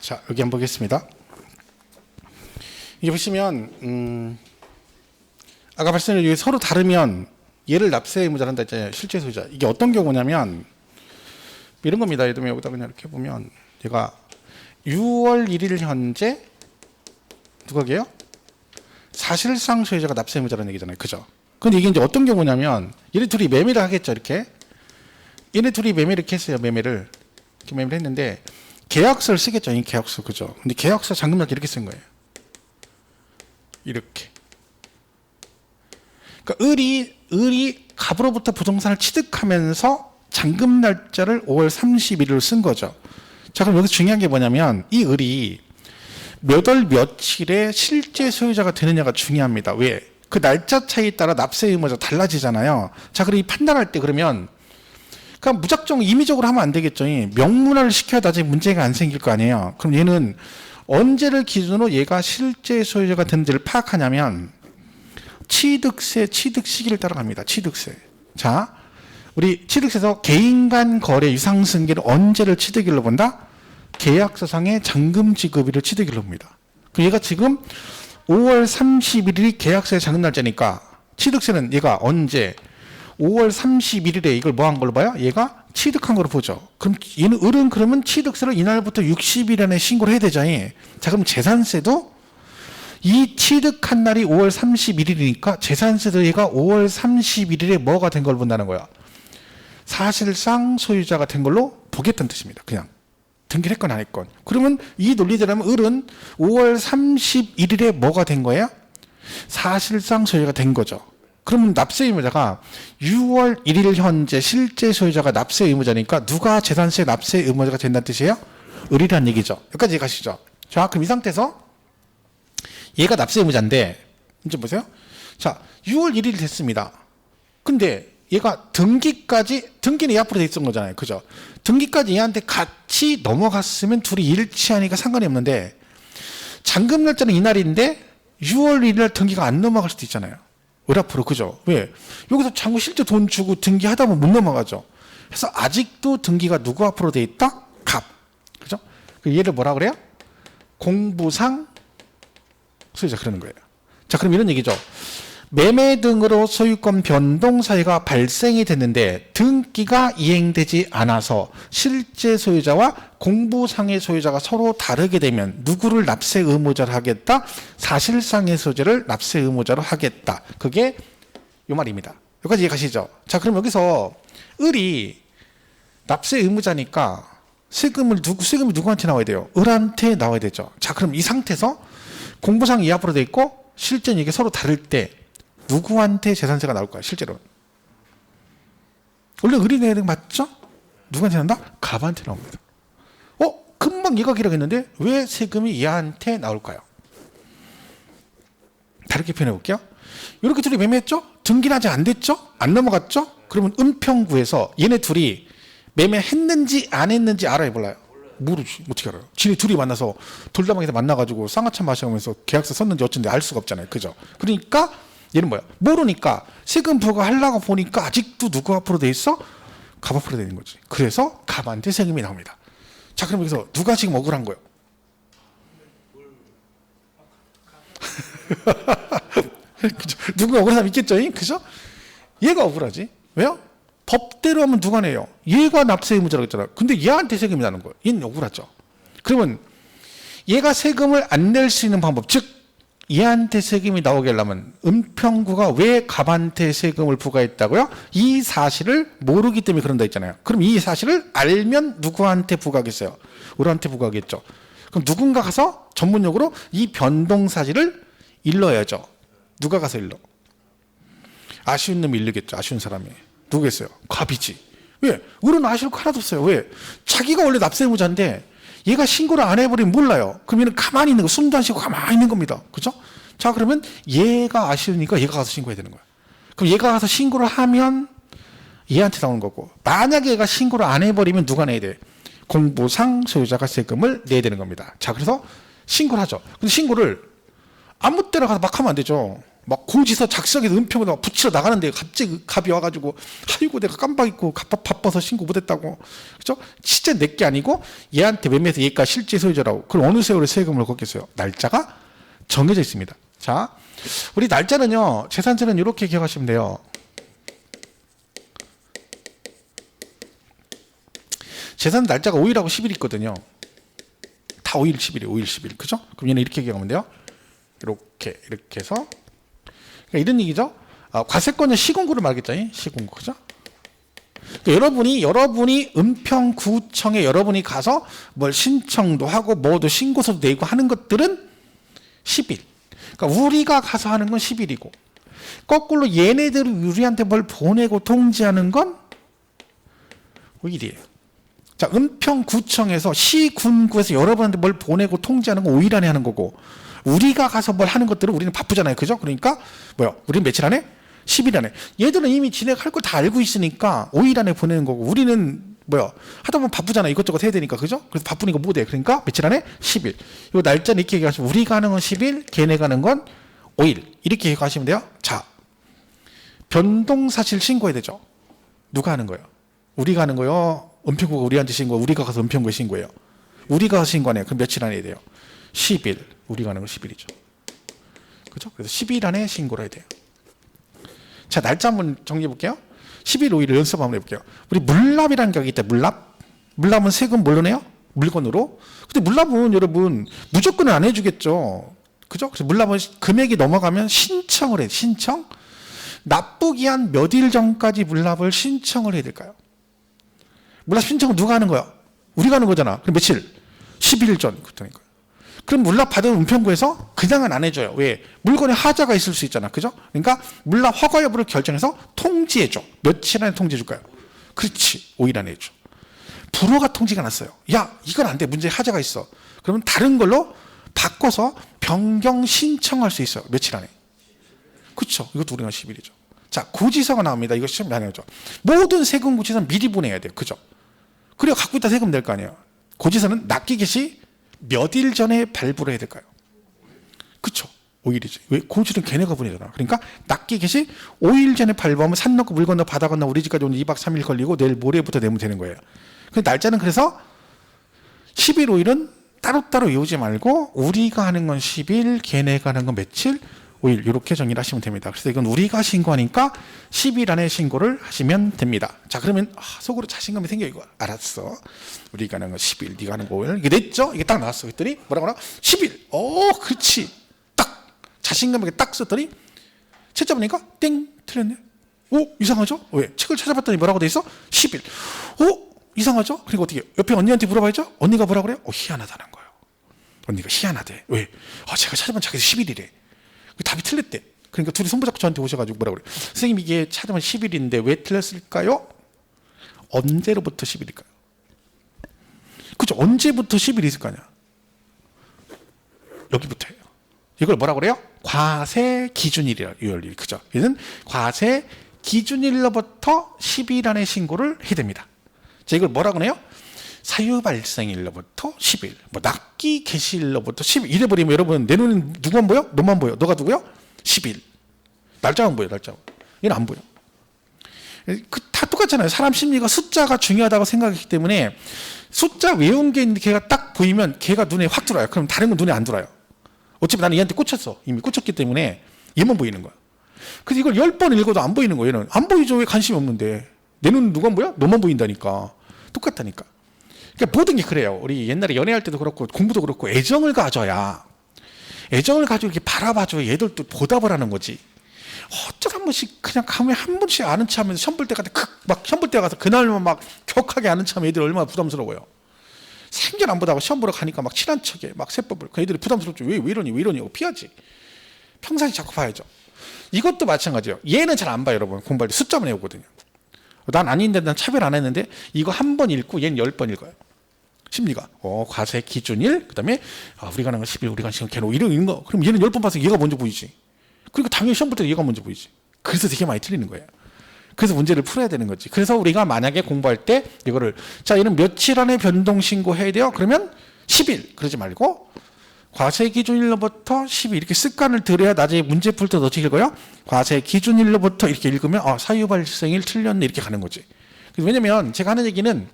자, 여기 한번 보겠습니다. 이게 보시면 아까 말씀드린 여기 서로 다르면 얘를 납세 의무자로 한다 했잖아요. 실제 소유자. 이게 어떤 경우냐면 이런 겁니다. 예를 들면 여기다 그냥 이렇게 보면 얘가 6월 1일 현재 누가게요? 사실상 소유자가 납세 의무자라는 얘기잖아요. 그죠? 근데 이게 이제 어떤 경우냐면 얘네 둘이 매매를 하겠죠. 이렇게. 얘네 둘이 매매를 이렇게 했어요. 매매를. 이렇게 매매를 했는데 계약서를 쓰겠죠. 이 계약서. 그죠? 근데 계약서 잔금날짜 이렇게 쓴 거예요. 이렇게. 그러니까 을이 갑으로부터 부동산을 취득하면서 잔금 날짜를 5월 31일로 쓴 거죠. 자, 그럼 여기서 중요한 게 뭐냐면 이 을이 몇 월 며칠에 실제 소유자가 되느냐가 중요합니다. 왜? 그 날짜 차이에 따라 납세 의무자가 달라지잖아요. 자, 그럼 이 판단할 때 그러면 그냥 무작정 임의적으로 하면 안 되겠죠. 명문화를 시켜야 나중에 문제가 안 생길 거 아니에요. 그럼 얘는 언제를 기준으로 얘가 실제 소유자가 되는지를 파악하냐면 취득세, 취득 시기를 따라갑니다. 취득세. 자, 우리 취득세에서 개인 간 거래 유상승계를 언제를 취득일로 본다? 계약서상의 잔금 지급일을 취득일로 봅니다. 그럼 얘가 지금 5월 31일이 계약서의 잔금 날짜니까 취득세는 얘가 언제 5월 31일에 이걸 뭐 한 걸로 봐요? 얘가 취득한 걸로 보죠. 그럼 얘는 을은 그러면 취득세를 이날부터 60일 안에 신고를 해야 되잖아요. 자, 그럼 재산세도 이 취득한 날이 5월 31일이니까 재산세도 얘가 5월 31일에 뭐가 된 걸 본다는 거야. 사실상 소유자가 된 걸로 보겠다는 뜻입니다. 그냥 등기를 했건 안 했건. 그러면 이 논리대로면 을은 5월 31일에 뭐가 된 거예요? 사실상 소유자가 된 거죠. 그러면 납세 의무자가 6월 1일 현재 실제 소유자가 납세 의무자니까 누가 재산세 납세 의무자가 된다는 뜻이에요? 을이라는 얘기죠. 여기까지 이해가시죠? 자, 그럼 이 상태에서 얘가 납세 의무자인데 이제 보세요. 자, 6월 1일 됐습니다. 근데 얘가 등기는 얘 앞으로 돼 있던 거잖아요. 그죠? 등기까지 얘한테 같이 넘어갔으면 둘이 일치하니까 상관이 없는데 잔금 날짜는 이날인데 6월 1일 날 등기가 안 넘어갈 수도 있잖아요. 을 앞으로. 그죠? 왜? 여기서 장부 실제 돈 주고 등기하다 보면 못 넘어가죠. 그래서 아직도 등기가 누구 앞으로 돼 있다? 갑. 그죠? 얘를 뭐라 그래요? 공부상 소유자 그러는 거예요. 자, 그럼 이런 얘기죠. 매매 등으로 소유권 변동 사유가 발생이 됐는데 등기가 이행되지 않아서 실제 소유자와 공부상의 소유자가 서로 다르게 되면 누구를 납세 의무자로 하겠다? 사실상의 소유자를 납세 의무자로 하겠다. 그게 이 말입니다. 여기까지 이해가시죠? 자, 그럼 여기서 을이 납세 의무자니까 세금이 누구한테 나와야 돼요? 을한테 나와야 되죠. 자, 그럼 이 상태에서 공부상 이 앞으로 돼 있고 실제는 이게 서로 다를 때 누구한테 재산세가 나올까요? 실제로 원래 을이 내야 되는 거 맞죠? 누구한테 나온다? 갑한테 나옵니다. 금방 얘가 기록했는데 왜 세금이 얘한테 나올까요? 다르게 표현해 볼게요. 이렇게 둘이 매매했죠? 등기는 아직 안 됐죠? 안 넘어갔죠? 그러면 은평구에서 얘네 둘이 매매했는지 안 했는지 알아요? 몰라요? 모르지. 어떻게 알아요? 지네 둘이 만나서 돌다방에서 만나가지고 쌍화차 마시면서 계약서 썼는지 어쩐지 알 수가 없잖아요. 그죠? 그러니까 얘는 뭐야? 모르니까 세금 부과하려고 보니까 아직도 누구 앞으로 돼 있어? 갑 앞으로 되는 거지. 그래서 갑한테 세금이 나옵니다. 자, 그럼 여기서 누가 지금 억울한 거예요? 그죠? 누가 억울한 사람 있겠죠? 그죠? 얘가 억울하지. 왜요? 법대로 하면 누가 내요? 얘가 납세 의무자라고 했잖아. 근데 얘한테 세금이 나는 거예요. 얘는 억울하죠. 그러면 얘가 세금을 안 낼 수 있는 방법, 즉 얘한테 세금이 나오게 하려면 은평구가 왜 갑한테 세금을 부과했다고요? 이 사실을 모르기 때문에 그런다 했잖아요. 그럼 이 사실을 알면 누구한테 부과하겠어요? 을한테 부과하겠죠. 그럼 누군가 가서 전문용어로 이 변동 사실을 일러야죠. 누가 가서 일러? 아쉬운 놈이 일르겠죠. 아쉬운 사람이. 누구겠어요? 갑이지. 왜? 을은 아쉬울 거 하나도 없어요. 왜? 자기가 원래 납세 의무자인데 얘가 신고를 안 해버리면 몰라요. 그럼 얘는 가만히 있는 거, 숨도 안 쉬고 가만히 있는 겁니다. 그죠? 자, 그러면 얘가 아쉬우니까 얘가 가서 신고해야 되는 거야. 그럼 얘가 가서 신고를 하면 얘한테 나오는 거고, 만약에 얘가 신고를 안 해버리면 누가 내야 돼? 공부상 소유자가 세금을 내야 되는 겁니다. 자, 그래서 신고를 하죠. 근데 신고를 아무 때나 가서 막 하면 안 되죠. 막 고지서 작성해서 은평에다 막 붙이러 나가는데 갑자기 갑이 와가지고 아이고 내가 깜빡 잊고 바빠서 신고 못했다고. 그죠? 진짜 내게 아니고 얘한테 매매해서 얘가 실제 소유자라고. 그럼 어느 세월에 세금을 걷겠어요? 날짜가 정해져 있습니다. 자, 우리 날짜는요, 재산세는 이렇게 기억하시면 돼요. 재산 날짜가 5일하고 10일 있거든요. 다 5일, 10일이에요. 5일, 10일. 그죠? 그럼 얘는 이렇게 기억하면 돼요. 이렇게 해서. 그러니까 이런 얘기죠. 과세권의 시군구를 말겠죠. 시군구. 그죠? 그러니까 여러분이 은평구청에 여러분이 가서 뭘 신청도 하고 뭐도 신고서도 내고 하는 것들은 10일. 그러니까 우리가 가서 하는 건 10일이고, 거꾸로 얘네들이 우리한테 뭘 보내고 통지하는 건 5일이에요. 자, 은평구청에서 시군구에서 여러분한테 뭘 보내고 통지하는 건 5일 안에 하는 거고, 우리가 가서 뭘 하는 것들은 우리는 바쁘잖아요. 그죠? 그러니까 우리는 며칠 안에? 10일 안에. 얘들은 이미 진행할 걸 다 알고 있으니까 5일 안에 보내는 거고, 우리는 하다 보면 바쁘잖아요. 이것저것 해야 되니까. 그죠? 그래서 바쁘니까 못 해. 그러니까 며칠 안에? 10일. 이 날짜는 이렇게 얘기하시면, 우리가 하는 건 10일, 걔네가 하는 건 5일. 이렇게 얘기하시면 돼요. 자, 변동사실 신고해야 되죠. 누가 하는 거예요? 우리가 하는 거요? 은평구가 우리한테 신고, 우리가 가서 은평구에 신고해요. 우리가 가서 신고하네요. 그럼 며칠 안에 해야 돼요? 10일. 우리가 하는 건 10일이죠. 그죠? 그래서 10일 안에 신고를 해야 돼요. 자, 날짜 한번 정리해 볼게요. 10일, 5일을 연습 한번 해볼게요. 우리 물납이라는 격이 있다. 물납은 세금 뭘로 내요? 물건으로. 근데 물납은 여러분 무조건은 안 해주겠죠. 그죠? 그래서 물납은 금액이 넘어가면 신청을 해요. 신청. 납부기 한 몇 일 전까지 물납을 신청을 해야 될까요? 물납 신청은 누가 하는 거야? 우리가 하는 거잖아. 그럼 며칠? 10일 전. 그러니까. 그럼 물납 받은 은평구에서 그냥은 안 해줘요. 왜? 물건에 하자가 있을 수 있잖아. 그죠? 그러니까 물납 허가 여부를 결정해서 통지해줘. 며칠 안에 통지해줄까요? 그렇지. 5일 안에 해줘. 불허가 통지가 났어요. 야, 이건 안 돼. 문제에 하자가 있어. 그러면 다른 걸로 바꿔서 변경 신청할 수 있어요. 며칠 안에. 그렇죠. 이것도 우리가 10일이죠. 자, 고지서가 나옵니다. 이거 시험 많이 하죠. 모든 세금 고지서는 미리 보내야 돼요. 그죠? 그래야 갖고 있다 세금 낼 거 아니에요. 고지서는 납기기 시 몇 일 전에 발부를 해야 될까요? 그쵸? 5일이지. 왜? 고지는 걔네가 보내잖아. 그러니까 납기기 시 5일 전에 발부하면 산 넣고 물 건너 바다 건너 우리 집까지 오늘 2박 3일 걸리고 내일 모레부터 내면 되는 거예요. 그 날짜는 그래서 10일, 5일은 따로따로 외우지 말고 우리가 하는 건 10일, 걔네가 하는 건 며칠? 5일 이렇게 정리를 하시면 됩니다. 그래서 이건 우리가 신고하니까 10일 안에 신고를 하시면 됩니다. 자, 그러면 속으로 자신감이 생겨. 이거 알았어. 우리가 하는 건 10일, 네가 하는 거 5일. 이게 냈죠? 이게 딱 나왔어. 그랬더니 뭐라고 하나? 10일. 그렇지. 딱 자신감 있게 딱 썼더니 채점 보니까 땡 틀렸네. 이상하죠? 왜? 책을 찾아봤더니 뭐라고 돼 있어? 10일. 이상하죠? 그리고 어떻게 옆에 언니한테 물어봐야죠? 언니가 뭐라 그래요? 희한하다는 거예요. 언니가 희한하대. 왜? 제가 찾아본 책에서 10일이래. 답이 틀렸대. 그러니까 둘이 손부잡고 저한테 오셔가지고 뭐라 그래? 선생님, 이게 찾으면 10일인데 왜 틀렸을까요? 언제로부터 10일일까요? 그죠? 언제부터 10일이 있을 거 아니야? 여기부터예요. 이걸 뭐라 그래요? 과세 기준일이라. 그죠? 이는 과세 기준일로부터 10일 안에 신고를 해야 됩니다. 자, 이걸 뭐라 그래요? 사유 발생일로부터 10일, 납기 개시일로부터 10일. 이래버리면 여러분, 내 눈은 누구만 보여? 너만 보여. 너가 누구요? 10일. 날짜만 보여, 날짜만. 얘는 안 보여. 다 똑같잖아요. 사람 심리가 숫자가 중요하다고 생각했기 때문에 숫자 외운 게 있는데 걔가 딱 보이면 걔가 눈에 확 들어와요. 그럼 다른 건 눈에 안 들어와요. 어차피 나는 얘한테 꽂혔어. 이미 꽂혔기 때문에 얘만 보이는 거야. 그래서 이걸 10번 읽어도 안 보이는 거예요. 얘는 안 보이죠. 왜 관심이 없는데. 내 눈은 누가 보여? 너만 보인다니까. 똑같다니까. 그러니까 모든 게 그래요. 우리 옛날에 연애할 때도 그렇고 공부도 그렇고 애정을 가지고 이렇게 바라봐줘야 얘들도 보답을 하는 거지. 어쩌다 한 번씩 그냥 가면 한 번씩 아는 체 하면서 시험 볼 때 가서 그날만 막 격하게 아는 체 하면 애들이 얼마나 부담스러워요. 생전 안 보다가 시험 보러 가니까 막 친한 척에 막 세법을. 그 애들이 부담스럽죠. 왜 이러니 피하지. 평상시 자꾸 봐야죠. 이것도 마찬가지예요. 얘는 잘 안 봐요. 여러분 공부할 때 숫자만 외우거든요. 난 아닌데 난 차별 안 했는데 이거 한 번 읽고 얘는 10번 읽어요. 심리가. 과세 기준일, 그 다음에 우리가 하는 건 10일, 우리가 시간 걔는 이런 거. 그럼 얘는 10번 봐서 얘가 먼저 보이지. 그러니까 당연히 시험 볼 때 얘가 먼저 보이지. 그래서 되게 많이 틀리는 거예요. 그래서 문제를 풀어야 되는 거지. 그래서 우리가 만약에 공부할 때 이거를, 자, 얘는 며칠 안에 변동 신고해야 돼요? 그러면 10일. 그러지 말고 과세 기준일로부터 12 이렇게 습관을 들여야 나중에 문제 풀 때 어떻게 읽어요? 과세 기준일로부터 이렇게 읽으면 사유 발생일 틀렸네 이렇게 가는 거지. 왜냐면 제가 하는 얘기는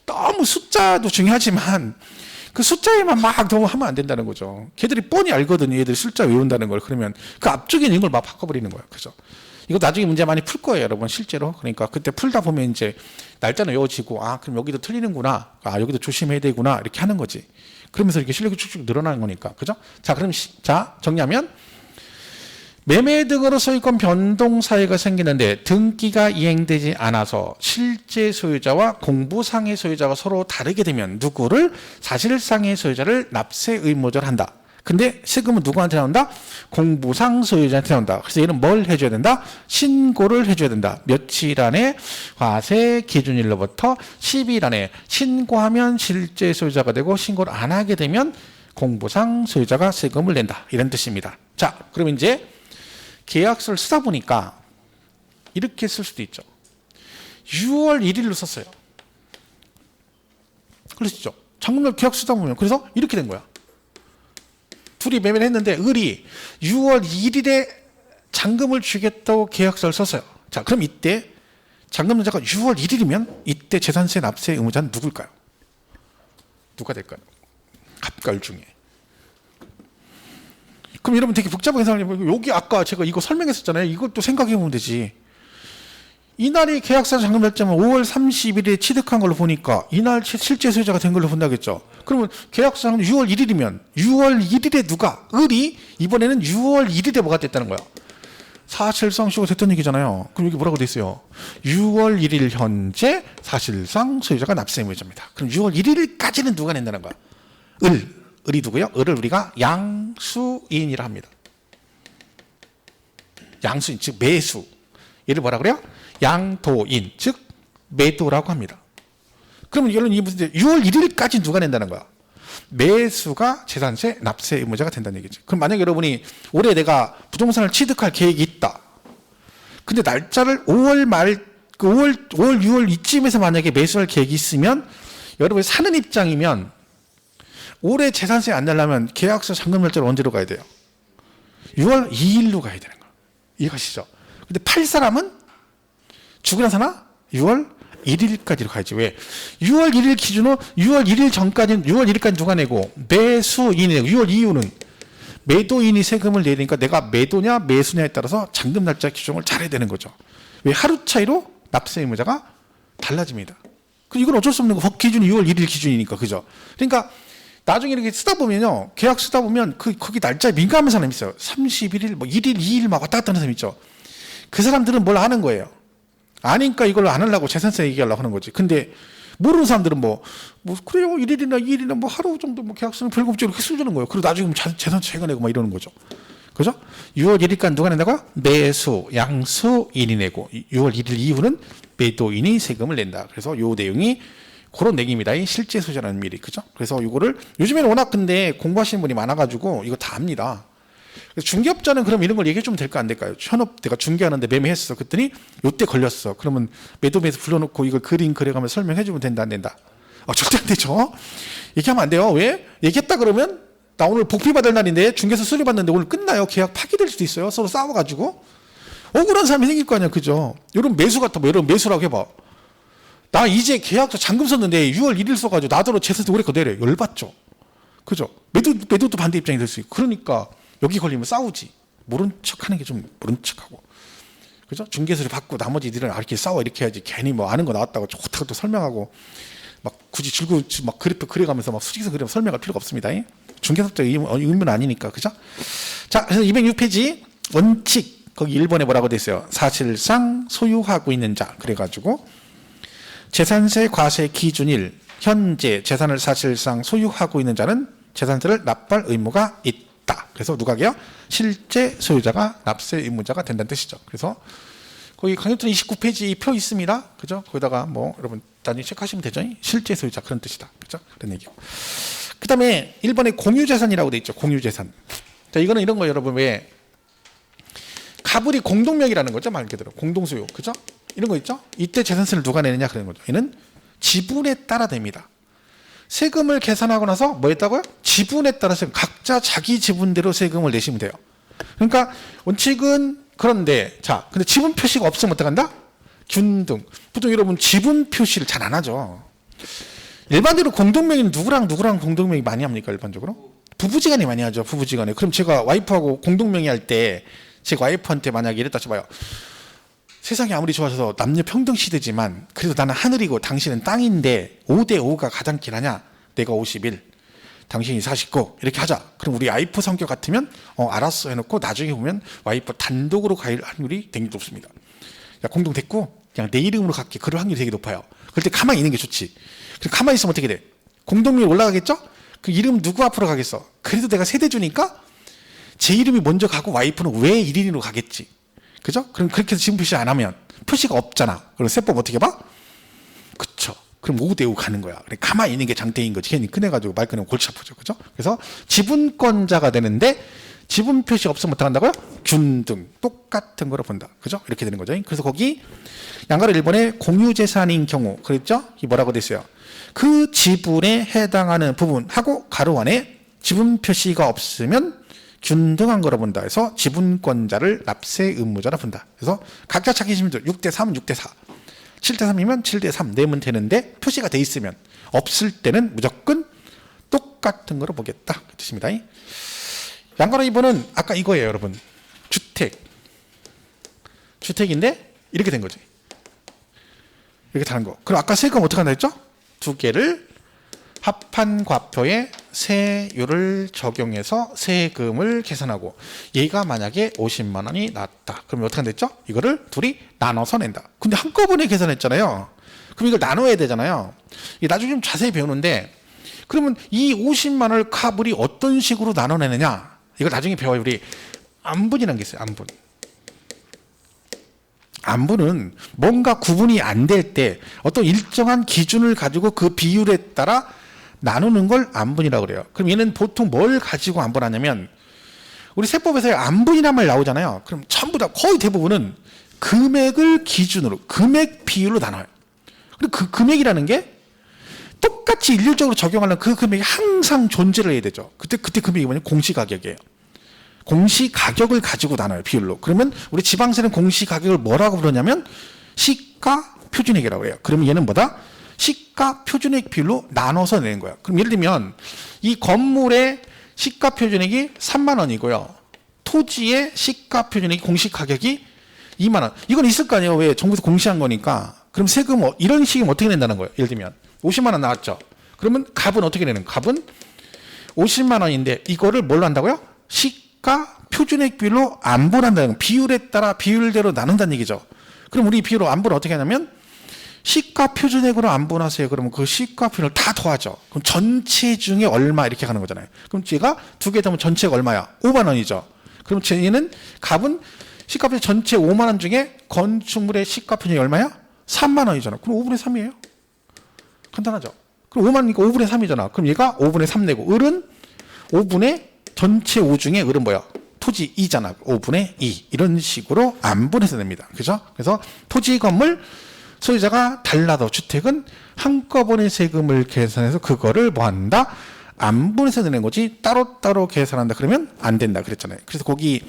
너무 숫자도 중요하지만 그 숫자에만 막 너무 하면 안 된다는 거죠. 걔들이 뻔히 알거든요. 얘들이 숫자 외운다는 걸. 그러면 그 앞쪽에 있는 걸 막 바꿔버리는 거예요. 그죠? 이거 나중에 문제 많이 풀 거예요, 여러분. 실제로. 그러니까 그때 풀다 보면 이제 날짜는 외워지고 그럼 여기도 틀리는구나. 여기도 조심해야 되구나. 이렇게 하는 거지. 그러면서 이렇게 실력이 쭉쭉 늘어나는 거니까. 그죠? 자, 그럼 정리하면 매매 등으로 소유권 변동 사유가 생기는데 등기가 이행되지 않아서 실제 소유자와 공부상의 소유자가 서로 다르게 되면 누구를 사실상의 소유자를 납세 의무자를 한다. 근데 세금은 누구한테 나온다? 공부상 소유자한테 나온다. 그래서 얘는 뭘 해줘야 된다? 신고를 해줘야 된다. 며칠 안에 과세 기준일로부터 10일 안에 신고하면 실제 소유자가 되고 신고를 안 하게 되면 공부상 소유자가 세금을 낸다. 이런 뜻입니다. 자, 그럼 이제 계약서를 쓰다 보니까 이렇게 쓸 수도 있죠. 6월 1일로 썼어요. 그러시죠? 장문별 계약 쓰다 보면 그래서 이렇게 된 거야. 둘이 매매를 했는데 을이 6월 1일에 잔금을 주겠다고 계약서를 썼어요. 자, 그럼 이때 잔금자가 6월 1일이면 이때 재산세 납세 의무자는 누굴까요? 누가 될까요? 갑과 을 중에. 그럼 여러분 되게 복잡하게 생각해보면 여기 아까 제가 이거 설명했었잖아요. 이것도 생각해보면 되지. 이날이 계약서 잔금 날짜면 5월 30일에 취득한 걸로 보니까 이날 실제 소유자가 된 걸로 본다겠죠. 그러면 계약서 잔금 6월 1일이면 6월 1일에 누가 을이 이번에는 6월 1일에 뭐가 됐다는 거야. 사실상 시효가 됐던 얘기잖아요. 그럼 여기 뭐라고 돼 있어요? 6월 1일 현재 사실상 소유자가 납세 의무자입니다. 그럼 6월 1일까지는 누가 낸다는 거야? 을이 누구요? 을을 우리가 양수인이라 합니다. 양수인 즉 매수. 얘를 뭐라 그래요? 양도인 즉 매도라고 합니다. 그러면 이거는 이 무슨 6월 1일까지 누가 낸다는 거야? 매수가 재산세 납세 의무자가 된다는 얘기죠. 그럼 만약에 여러분이 올해 내가 부동산을 취득할 계획이 있다. 근데 날짜를 5월 말, 5월, 6월 이쯤에서 만약에 매수할 계획이 있으면 여러분이 사는 입장이면 올해 재산세 안 내려면 계약서 잔금 날짜를 언제로 가야 돼요? 6월 2일로 가야 되는 거야. 이해가시죠? 근데 팔 사람은 죽으나 사나? 6월 1일까지로 가야지. 왜? 6월 1일 기준으로 6월 1일 전까지는 6월 1일까지 누가 내고 매수인이 내고 6월 이후는 매도인이 세금을 내니까 내가 매도냐 매수냐에 따라서 잔금 날짜 규정을 잘해야 되는 거죠. 왜? 하루 차이로 납세 의무자가 달라집니다. 이건 어쩔 수 없는 거. 법 기준이 6월 1일 기준이니까. 그죠? 그러니까 나중에 이렇게 쓰다 보면요. 계약 쓰다 보면 거기 날짜에 민감한 사람이 있어요. 31일, 뭐 1일, 2일 막 왔다 갔다 하는 사람이 있죠. 그 사람들은 뭘 하는 거예요? 아니까 이걸 안 하려고 재산세 얘기하려고 하는 거지. 근데 모르는 사람들은 뭐 그래요 1일이나 2일이나 뭐 하루 정도 뭐 계약서는 별거없죠 이렇게 쓰주는 거예요. 그리고 나중에 재산세 제가 내고 막 이러는 거죠. 그죠? 6월 1일까지 누가 낸다고? 매수, 양수인이 내고 6월 1일 이후는 매도인이 세금을 낸다. 그래서 요 내용이 그런 내용입니다. 이 실제 소유자라는 미리. 그죠? 그래서 이거를 요즘에는 워낙 근데 공부하시는 분이 많아가지고 이거 다 압니다. 중개업자는 그럼 이런 걸 얘기해 주면 될까 안 될까요? 현업 내가 중개하는데 매매했어. 그랬더니 요때 걸렸어. 그러면 매도매수 불러놓고 이걸 그림 그려가면서 설명해 주면 된다 안 된다? 절대 안 되죠. 얘기하면 안 돼요. 왜? 얘기했다 그러면 나 오늘 복비 받을 날인데 중개사 수리 받는데 오늘 끝나요. 계약 파기될 수도 있어요. 서로 싸워가지고 억울한 사람이 생길 거 아니야. 그죠? 이런 매수 같아. 뭐 이런 매수라고 해봐. 나 이제 계약서 잔금 썼는데 6월 1일 써가지고 나더러 재산세 오래 거대래. 열받죠. 그죠? 매도도 반대 입장이 될 수 있고. 그러니까 여기 걸리면 싸우지. 모른 척 하는 게 좀 모른 척하고. 그죠? 중개소를 받고 나머지 일은 이렇게 싸워 이렇게 해야지. 괜히 뭐 아는 거 나왔다고 좋다고 또 설명하고 막 굳이 줄고 막 그래프 그려가면서 막 수직선 그리면 설명할 필요가 없습니다. 중개사적 의무는 아니니까. 그죠? 자, 그래서 206페이지 원칙 거기 1번에 뭐라고 돼 있어요? 사실상 소유하고 있는 자. 그래가지고 재산세 과세 기준일 현재 재산을 사실상 소유하고 있는 자는 재산세를 납부할 의무가 있다. 그래서 누가 게요? 실제 소유자가 납세 의무자가 된다는 뜻이죠. 그래서 거기 강력전 29페이지 표 있습니다. 그죠? 거기다가 뭐 여러분 나중에 체크하시면 되죠. 실제 소유자 그런 뜻이다. 그죠? 그런 얘기고. 그다음에 1번에 공유재산이라고 돼 있죠. 공유재산. 자, 이거는 이런 거 여러분 왜 가불이 공동명의라는 거죠. 말 그대로 공동소유. 그죠? 이런 거 있죠? 이때 재산세를 누가 내느냐 그런 거죠. 얘는 지분에 따라 됩니다. 세금을 계산하고 나서 뭐 했다고요? 지분에 따라서 각자 자기 지분대로 세금을 내시면 돼요. 그러니까 원칙은 그런데 자, 근데 지분 표시가 없으면 어떡한다? 균등. 보통 여러분 지분 표시를 잘 안 하죠. 일반적으로 공동명의는 누구랑 공동명의 많이 합니까? 일반적으로? 부부지간에 많이 하죠. 부부지간에. 그럼 제가 와이프하고 공동명의 할 때 제가 와이프한테 만약에 이랬다 쳐봐요. 세상이 아무리 좋아져서 남녀 평등 시대지만 그래도 나는 하늘이고 당신은 땅인데 5대5가 가장 길하냐? 내가 51, 당신이 49 이렇게 하자. 그럼 우리 와이프 성격 같으면 알았어 해놓고 나중에 보면 와이프 단독으로 갈 확률이 되게 높습니다. 야, 공동 됐고 그냥 내 이름으로 갈게. 그럴 확률이 되게 높아요. 그럴 때 가만히 있는 게 좋지. 그럼 가만히 있으면 어떻게 돼? 공동명의 올라가겠죠? 그 이름 누구 앞으로 가겠어? 그래도 내가 세대주니까 제 이름이 먼저 가고 와이프는 왜 1인으로 가겠지? 그죠? 그럼 그렇게 해서 지분 표시 안 하면 표시가 없잖아. 그럼 세법 어떻게 봐? 그쵸. 그럼 5대5 가는 거야. 가만히 있는 게 장땡인 거지. 괜히 꺼내가지고 말 꺼내면 골치 아프죠. 그죠? 그래서 지분권자가 되는데 지분 표시 없으면 어떡한다고요? 균등. 똑같은 거로 본다. 그죠? 이렇게 되는 거죠. 그래서 거기 양가로 1번에 공유재산인 경우. 그랬죠? 이 뭐라고 됐어요? 그 지분에 해당하는 부분하고 가로 안에 지분 표시가 없으면 균등한 거로 본다. 해서 지분권자를 납세 의무자라 본다. 그래서 각자 자기 지분들 6대3, 6대4. 7대3이면 7대3 내면 되는데 표시가 돼 있으면 없을 때는 무조건 똑같은 거로 보겠다. 그 뜻입니다. 양가로 2번은 아까 이거예요, 여러분. 주택인데 이렇게 된 거지. 이렇게 다른 거. 그럼 아까 세금 어떻게 한다 했죠? 두 개를 합한 과표에 세율을 적용해서 세금을 계산하고 얘가 만약에 50만 원이 나왔다. 그럼 어떻게 한다 했죠? 이거를 둘이 나눠서 낸다. 근데 한꺼번에 계산했잖아요. 그럼 이걸 나눠야 되잖아요. 나중에 좀 자세히 배우는데 그러면 이 50만 원을 값을 어떤 식으로 나눠내느냐? 이걸 나중에 배워요. 우리 안분이라는 게 있어요. 안분. 안분은 뭔가 구분이 안 될 때 어떤 일정한 기준을 가지고 그 비율에 따라 나누는 걸 안분이라고 그래요. 그럼 얘는 보통 뭘 가지고 안분하냐면 우리 세법에서 안분이란 말 나오잖아요. 그럼 전부 다 거의 대부분은 금액을 기준으로 금액 비율로 나눠요. 그리고 그 금액이라는 게 똑같이 일률적으로 적용하려면 그 금액이 항상 존재를 해야 되죠. 그때 금액이 뭐냐면 공시가격이에요. 공시가격을 가지고 나눠요. 비율로. 그러면 우리 지방세는 공시가격을 뭐라고 부르냐면 시가 표준액이라고 해요. 그러면 얘는 뭐다? 시가 표준액 비율로 나눠서 내는 거야. 그럼 예를 들면 이 건물의 시가 표준액이 3만 원이고요. 토지의 시가 표준액이 공시가격이 2만 원. 이건 있을 거 아니에요. 왜? 정부에서 공시한 거니까. 그럼 세금 이런 식이면 어떻게 낸다는 거예요? 예를 들면 50만 원 나왔죠. 그러면 값은 어떻게 내는 거예요? 값은 50만 원인데 이거를 뭘로 한다고요? 시가 표준액 비율로 안분한다는 거예요. 비율에 따라 비율대로 나눈다는 얘기죠. 그럼 우리 비율로 안분을 어떻게 하냐면 시가 표준액으로 안분하세요. 그러면 그 시가 표준을 다 더하죠. 그럼 전체 중에 얼마 이렇게 가는 거잖아요. 그럼 얘가 두 개 더하면 전체가 얼마야? 5만 원이죠. 그럼 얘는 값은 시가 표준 전체 5만 원 중에 건축물의 시가 표준이 얼마야? 3만 원이잖아. 그럼 5분의 3이에요. 간단하죠. 그럼 5만 원이니까 5분의 3이잖아. 그럼 얘가 5분의 3 내고 을은 5분의 전체 5 중에 을은 뭐야? 토지 2잖아. 5분의 2. 이런 식으로 안분해서 냅니다. 그죠? 그래서 토지 건물 소유자가 달라도 주택은 한꺼번에 세금을 계산해서 그거를 뭐 한다? 안분해서 내는 거지 따로따로 계산한다 그러면 안 된다 그랬잖아요. 그래서 거기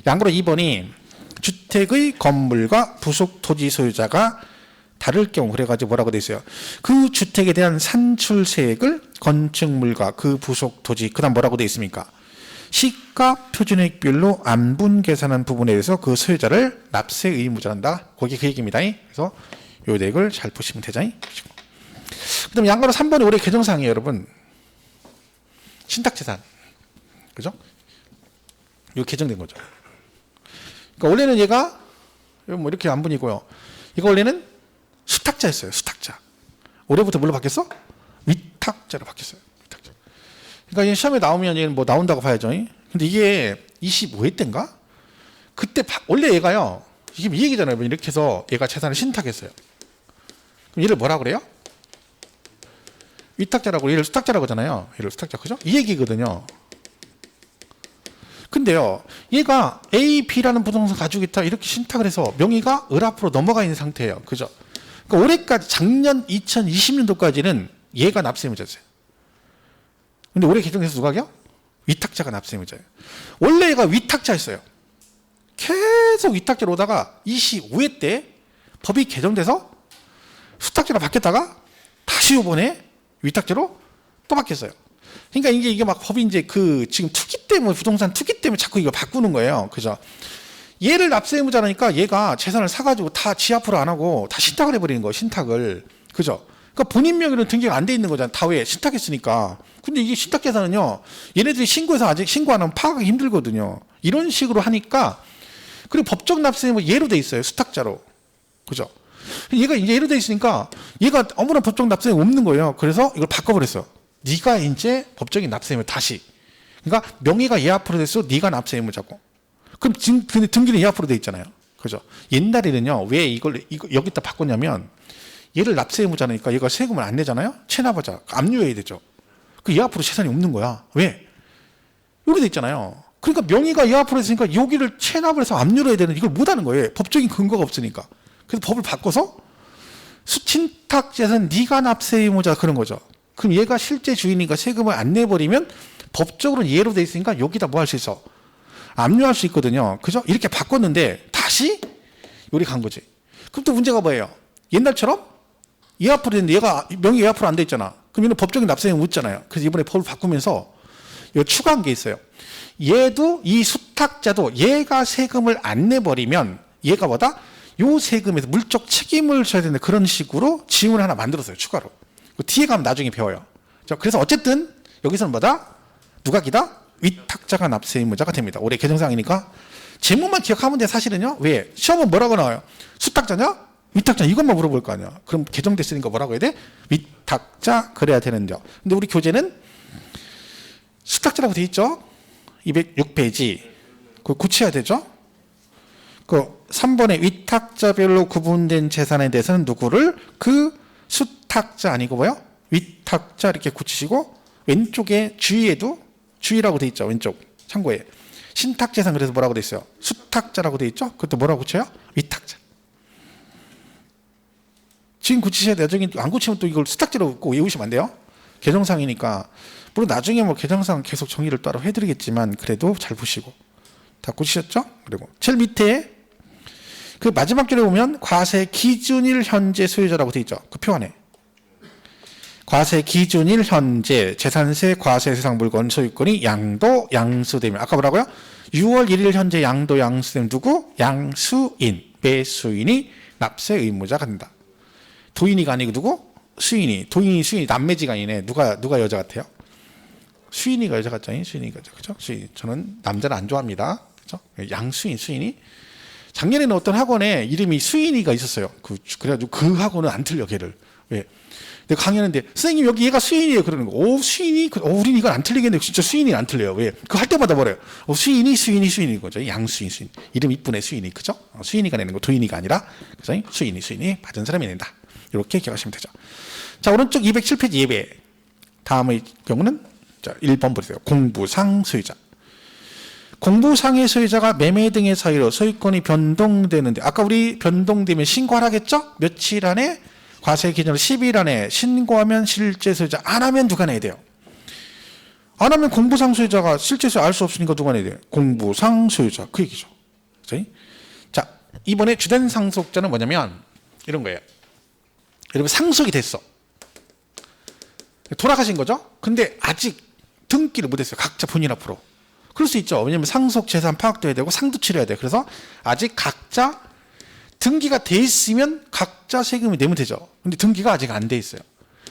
양으로 2번이 주택의 건물과 부속 토지 소유자가 다를 경우 그래가지고 뭐라고 돼 있어요? 그 주택에 대한 산출세액을 건축물과 그 부속 토지 그 다음 뭐라고 돼 있습니까? 시가 표준액 비율로 안분 계산한 부분에 대해서 그 소유자를 납세 의무자한다. 거기 그 얘기입니다. 그래서 요 내용을 잘 보시면 되죠. 그 다음 양가로 3번이 올해 개정사항이에요, 여러분. 신탁재산. 그죠? 요 개정된 거죠. 그러니까 원래는 얘가 뭐 이렇게 안분이고요. 이거 원래는 수탁자였어요, 수탁자. 올해부터 뭘로 바뀌었어? 위탁자로 바뀌었어요. 위탁자. 그러니까 시험에 나오면 얘는 뭐 나온다고 봐야죠. 근데 이게 25회 때인가? 그때 원래 얘가요. 이게 이 얘기잖아요. 이렇게 해서 얘가 재산을 신탁했어요. 그럼 얘를 뭐라 그래요? 위탁자라고 얘를 수탁자라고 하잖아요. 얘를 수탁자. 그죠? 이 얘기거든요. 근데요. 얘가 A, B라는 부동산 가지고 있다 이렇게 신탁을 해서 명의가 을 앞으로 넘어가 있는 상태예요. 그죠? 그러니까 올해까지 작년 2020년도까지는 얘가 납세 의무자였어요. 근데 올해 개정돼서 누가 겨? 위탁자가 납세의무자예요. 원래 얘가 위탁자였어요. 계속 위탁자로 오다가 25회 때 법이 개정돼서 수탁자로 바뀌었다가 다시 이번에 위탁자로 또 바뀌었어요. 그러니까 이게 막 법이 이제 지금 투기 때문에 부동산 투기 때문에 자꾸 이거 바꾸는 거예요. 그죠? 얘를 납세의무자라니까 얘가 재산을 사가지고 다 지 앞으로 안 하고 다 신탁을 해버리는 거예요. 신탁을. 그죠? 그러니까 본인 명의로는 등기가 안 돼 있는 거잖아. 다 왜? 신탁했으니까. 근데 이게 신탁재산은요, 얘네들이 신고해서 아직 신고 안 하면 파악하기 힘들거든요. 이런 식으로 하니까, 그리고 법적 납세의무 예로 돼 있어요. 수탁자로. 그죠? 얘가 이제 예로 돼 있으니까 얘가 아무런 법적 납세의무 없는 거예요. 그래서 이걸 바꿔버렸어요. 네가 이제 법적인 납세의무 다시. 그러니까 명의가 얘 앞으로 됐어. 네가 납세의무자고. 그럼 근데 등기는 얘 앞으로 돼 있잖아요. 그죠? 옛날에는요, 왜 이거 여기다 바꿨냐면, 얘를 납세의무자니까 얘가 세금을 안 내잖아요? 체납하자. 압류해야 되죠. 얘 앞으로 재산이 없는 거야. 왜? 여기 돼 있잖아요. 그러니까 명의가 얘 앞으로 있으니까 여기를 체납을 해서 압류를 해야 되는 이걸 못 하는 거예요. 법적인 근거가 없으니까. 그래서 법을 바꿔서 수친탁재산 네가 납세의무자 그런 거죠. 그럼 얘가 실제 주인이니까 세금을 안 내버리면 법적으로는 얘로 돼 있으니까 여기다 뭐 할 수 있어? 압류할 수 있거든요. 그죠? 이렇게 바꿨는데 다시 요리 간 거지. 그럼 또 문제가 뭐예요? 옛날처럼 얘 앞으로 됐는데 얘가 명의 얘 앞으로 안 돼 있잖아. 그럼 얘는 법적인 납세의무 묻잖아요. 그래서 이번에 법을 바꾸면서 이거 추가한 게 있어요. 얘도 이 수탁자도 얘가 세금을 안 내버리면 얘가 뭐다? 요 세금에서 물적 책임을 져야 되는 그런 식으로 지문을 하나 만들었어요. 추가로. 뒤에 가면 나중에 배워요. 그래서 어쨌든 여기서는 뭐다? 누가 기다? 위탁자가 납세의무자가 됩니다. 올해 개정사항이니까 제목만 기억하면 돼. 사실은요. 왜? 시험은 뭐라고 나와요? 수탁자냐? 위탁자 이것만 물어볼 거 아니야. 그럼 개정됐으니까 뭐라고 해야 돼? 위탁자 그래야 되는데요. 근데 우리 교재는 수탁자라고 돼 있죠? 206페이지. 그거 고쳐야 되죠? 3번에 위탁자별로 구분된 재산에 대해서는 누구를? 그 수탁자 아니고 뭐요? 위탁자 이렇게 고치시고 왼쪽에 주의에도 주의라고 돼 있죠. 왼쪽 참고에. 신탁재산 그래서 뭐라고 돼 있어요? 수탁자라고 돼 있죠? 그것도 뭐라고 고쳐요? 위탁자. 지금 고치셔야 돼요. 나중에 안 고치면 또 이걸 수탁자로 꼭 외우시면 안 돼요. 개정사항이니까. 물론 나중에 뭐 개정사항 계속 정의를 따로 해드리겠지만 그래도 잘 보시고. 다 고치셨죠? 그리고 제일 밑에 그 마지막 줄에 보면 과세 기준일 현재 소유자라고 돼 있죠. 그 표 안에. 과세 기준일 현재 재산세 과세 세상 물건 소유권이 양도 양수되면 아까 뭐라고요? 6월 1일 현재 양도 양수되면 누구? 양수인, 매수인이 납세 의무자가 된다. 도인이가 아니고 누구? 수인이. 도인이 수인이 남매지간이네. 누가 여자 같아요? 수인이가 여자 같잖아요. 수인이가 여자. 그죠? 수인. 저는 남자를 안 좋아합니다. 그죠? 양수인, 수인이. 작년에는 어떤 학원에 이름이 수인이가 있었어요. 그래가지고 그 학원은 안 틀려, 걔를. 왜? 내가 강의하는데, 선생님, 여기 얘가 수인이에요. 그러는 거. 오, 수인이? 우린 이건 안 틀리겠는데, 진짜 수인이 안 틀려요. 왜? 그거 할 때마다 뭐래요? 수인인 거죠. 양수인, 수인. 이름 이쁘네, 수인이. 그죠? 수인이가 내는 거, 도인이가 아니라. 그죠? 수인이 받은 사람이 낸다. 이렇게 기억하시면 되죠. 자, 오른쪽 207페이지 예배. 다음의 경우는, 자, 1번 보세요. 공부상 소유자. 공부상의 소유자가 매매 등의 사유로 소유권이 변동되는데, 아까 우리 변동되면 신고하라겠죠? 며칠 안에? 과세 기준으로 10일 안에 신고하면 실제 소유자, 안 하면 누가 내야 돼요? 안 하면 공부상 소유자가 실제 소유 알 수 없으니까 누가 내야 돼요? 공부상 소유자. 그 얘기죠. 자, 이번에 주된 상속자는 뭐냐면, 이런 거예요. 여러분, 상속이 됐어. 돌아가신 거죠? 근데 아직 등기를 못 했어요. 각자 본인 앞으로. 그럴 수 있죠. 왜냐면 상속 재산 파악도 해야 되고 상도 치러야 돼요. 그래서 아직 각자 등기가 돼 있으면 각자 세금을 내면 되죠. 근데 등기가 아직 안 돼 있어요.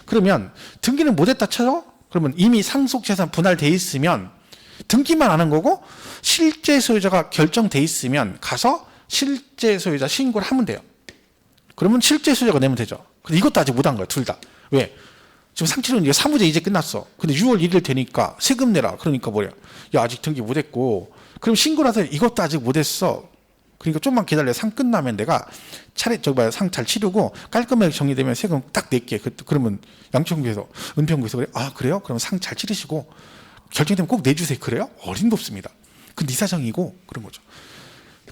그러면 등기는 못 했다 쳐요? 그러면 이미 상속 재산 분할돼 있으면 등기만 안 한 거고 실제 소유자가 결정돼 있으면 가서 실제 소유자 신고를 하면 돼요. 그러면 실제 소유자가 내면 되죠. 근데 이것도 아직 못 한 거야, 둘 다. 왜? 지금 상치료는 사무제 이제 끝났어. 근데 6월 1일 되니까 세금 내라. 그러니까 뭐야? 야, 아직 등기 못 했고. 그럼 신고라서 이것도 아직 못 했어. 그러니까 좀만 기다려. 상 끝나면 내가 차례 상 잘 치르고 깔끔하게 정리되면 세금 딱 낼게. 그러면 양평구에서 은평구에서 그래. 아, 그래요? 그럼 상 잘 치르시고 결정되면 꼭 내주세요. 그래요? 어림도 없습니다. 그 네 사정이고 그런 거죠.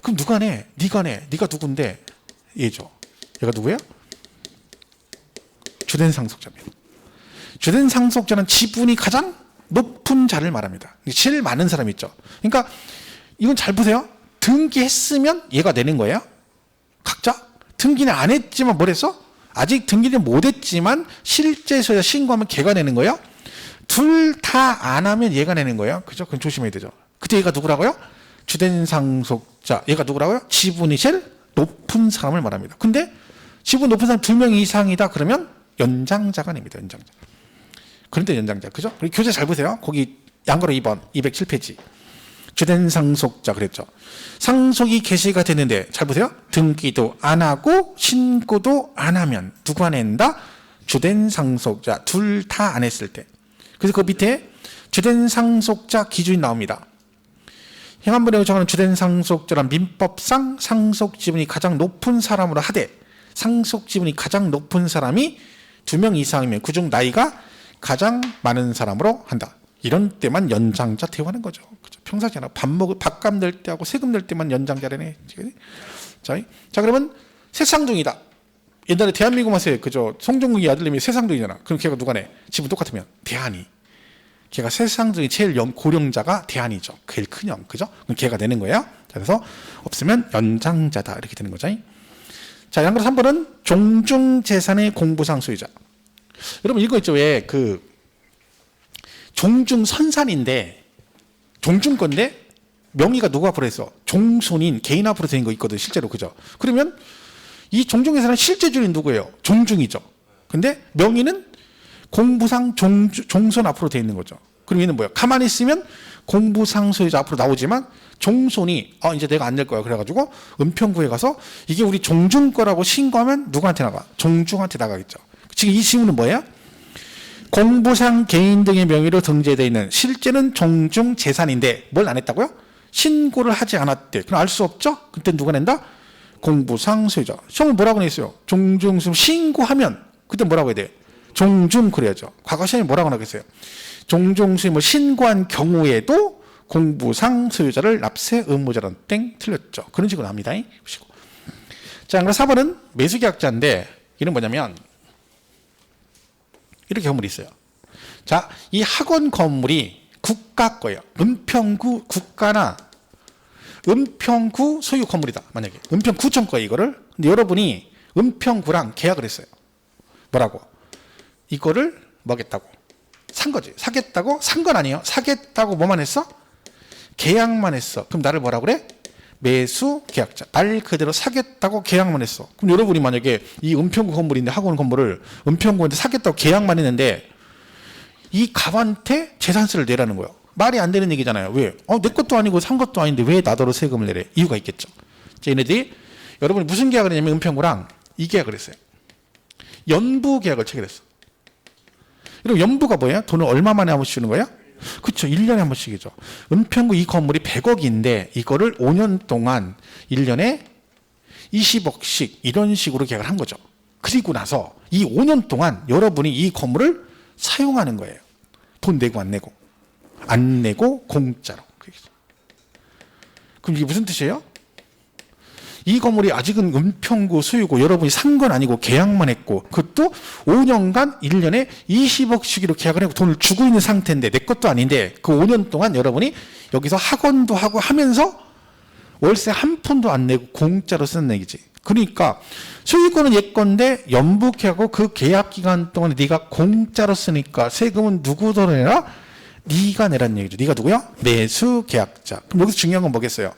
그럼 누가 내? 네가 내. 네가 누군데? 얘죠. 얘가 누구예요? 주된 상속자입니다. 주된 상속자는 지분이 가장 높은 자를 말합니다. 제일 많은 사람 있죠. 그러니까 이건 잘 보세요. 등기했으면 얘가 내는 거예요. 각자 등기는 안 했지만 뭘 했어? 아직 등기는 못 했지만 실제 소유자 신고하면 걔가 내는 거예요. 둘 다 안 하면 얘가 내는 거예요. 그죠? 그건 조심해야 되죠. 그때 얘가 누구라고요? 주된 상속자. 얘가 누구라고요? 지분이 제일 높은 사람을 말합니다. 근데 지분 높은 사람 2명 이상이다 그러면 연장자가 냅니다. 연장자. 그런데 연장자. 그죠? 교재 잘 보세요. 거기 양가로 2번 207페이지. 주된 상속자 그랬죠. 상속이 개시가 됐는데 잘 보세요. 등기도 안 하고 신고도 안 하면 누가 낸다? 주된 상속자. 둘 다 안 했을 때. 그래서 그 밑에 주된 상속자 기준이 나옵니다. 행안부에 정하는 주된 상속자란 민법상 상속 지분이 가장 높은 사람으로 하되 상속 지분이 가장 높은 사람이 2명 이상이면 그중 나이가 가장 많은 사람으로 한다. 이런 때만 연장자 대우하는 거죠. 그죠? 평상시 하나 밥값 낼 때하고 세금 낼 때만 연장자라네. 자, 그러면 새쌍둥이다. 옛날에 대한민국 마세 그죠? 송정국이 아들님이 새쌍둥이잖아. 그럼 걔가 누가 내? 지분 똑같으면 대한이. 걔가 새쌍둥이 제일 고령자가 대한이죠. 제일 큰 형, 그죠? 그럼 걔가 내는 거예요. 그래서 없으면 연장자다 이렇게 되는 거죠. 자, 양가로 3번은 종중재산의 공부상 소유자. 여러분 이거 있죠? 왜 그 종중선산인데 종중 건데 명의가 누가 앞으로 했어? 종손인 개인 앞으로 된 거 있거든 실제로 그죠? 그러면 이 종중재산은 실제 주인 누구예요? 종중이죠. 근데 명의는 공부상 종손 앞으로 돼 있는 거죠. 그럼 얘는 뭐야? 가만히 있으면 공부상 소유자 앞으로 나오지만 종손이 이제 내가 안 낼 거야. 그래가지고 은평구에 가서 이게 우리 종중 거라고 신고하면 누구한테 나가? 종중한테 나가겠죠. 지금 이 질문은 뭐예요? 공부상 개인 등의 명의로 등재되어 있는 실제는 종중 재산인데 뭘 안 했다고요? 신고를 하지 않았대. 그럼 알 수 없죠? 그때 누가 낸다? 공부상 소유자. 시험을 뭐라고 냈어요? 종중 신고하면 그때 뭐라고 해야 돼? 종중 그래야죠. 과거 시험에 뭐라고 나겠어요? 종중 수임을 신고한 경우에도 공부상 소유자를 납세 의무자란 땡 틀렸죠. 그런 식으로 나옵니다. 보시고. 자, 그럼 4번은 매수계약자인데 이는 뭐냐면 이렇게 건물이 있어요. 자, 이 학원 건물이 국가 거예요. 은평구 국가나 은평구 소유 건물이다. 만약에 은평구청 거예요 이거를. 근데 여러분이 은평구랑 계약을 했어요. 뭐라고? 이거를 뭐겠다고? 산 거지. 사겠다고? 산 건 아니에요. 사겠다고 뭐만 했어? 계약만 했어. 그럼 나를 뭐라고 그래? 매수 계약자. 말 그대로 사겠다고 계약만 했어. 그럼 여러분이 만약에 이 은평구 건물인데 학원 건물을 은평구한테 사겠다고 계약만 했는데 이 갑한테 재산세를 내라는 거예요. 말이 안 되는 얘기잖아요. 왜? 내 것도 아니고 산 것도 아닌데 왜 나더러 세금을 내래? 이유가 있겠죠. 자, 얘네들이 여러분이 무슨 계약을 했냐면 은평구랑 이 계약을 했어요. 연부 계약을 체결했어. 그럼 연부가 뭐예요? 돈을 얼마 만에 한 번씩 주는 거예요? 그렇죠. 1년에 한 번씩이죠. 은평구 이 건물이 100억인데 이거를 5년 동안 1년에 20억씩 이런 식으로 계약을 한 거죠. 그리고 나서 이 5년 동안 여러분이 이 건물을 사용하는 거예요. 돈 내고 안 내고. 안 내고 공짜로. 그럼 이게 무슨 뜻이에요? 이 건물이 아직은 은평구 소유고 여러분이 산 건 아니고 계약만 했고 그것도 5년간 1년에 20억씩으로 계약을 하고 돈을 주고 있는 상태인데 내 것도 아닌데 그 5년 동안 여러분이 여기서 학원도 하고 하면서 월세 한 푼도 안 내고 공짜로 쓰는 얘기지. 그러니까 소유권은 얘 건데 연부하고 그 계약 기간 동안에 네가 공짜로 쓰니까 세금은 누구도 내라? 네가 내라는 얘기죠. 네가 누구야? 매수 계약자. 그럼 여기서 중요한 건 뭐겠어요?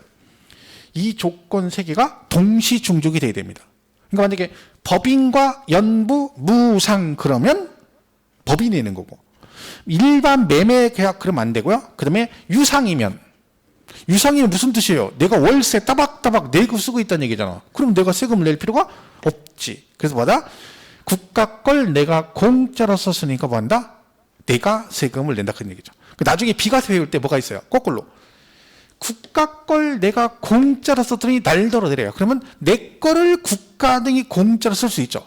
이 조건 3개가 동시 충족이 돼야 됩니다. 그러니까 만약에 법인과 연부, 무상 그러면 법인이 내는 거고 일반 매매 계약 그러면 안 되고요. 그 다음에 유상이면 무슨 뜻이에요? 내가 월세 따박따박 내고 쓰고 있다는 얘기잖아. 그럼 내가 세금을 낼 필요가 없지. 그래서 뭐다? 국가 걸 내가 공짜로 썼으니까 뭐 한다? 내가 세금을 낸다 그런 얘기죠. 나중에 비과세 배울 때 뭐가 있어요? 거꾸로. 국가 걸 내가 공짜로 썼더니 날더러 내려요. 그러면 내 거를 국가 등이 공짜로 쓸 수 있죠.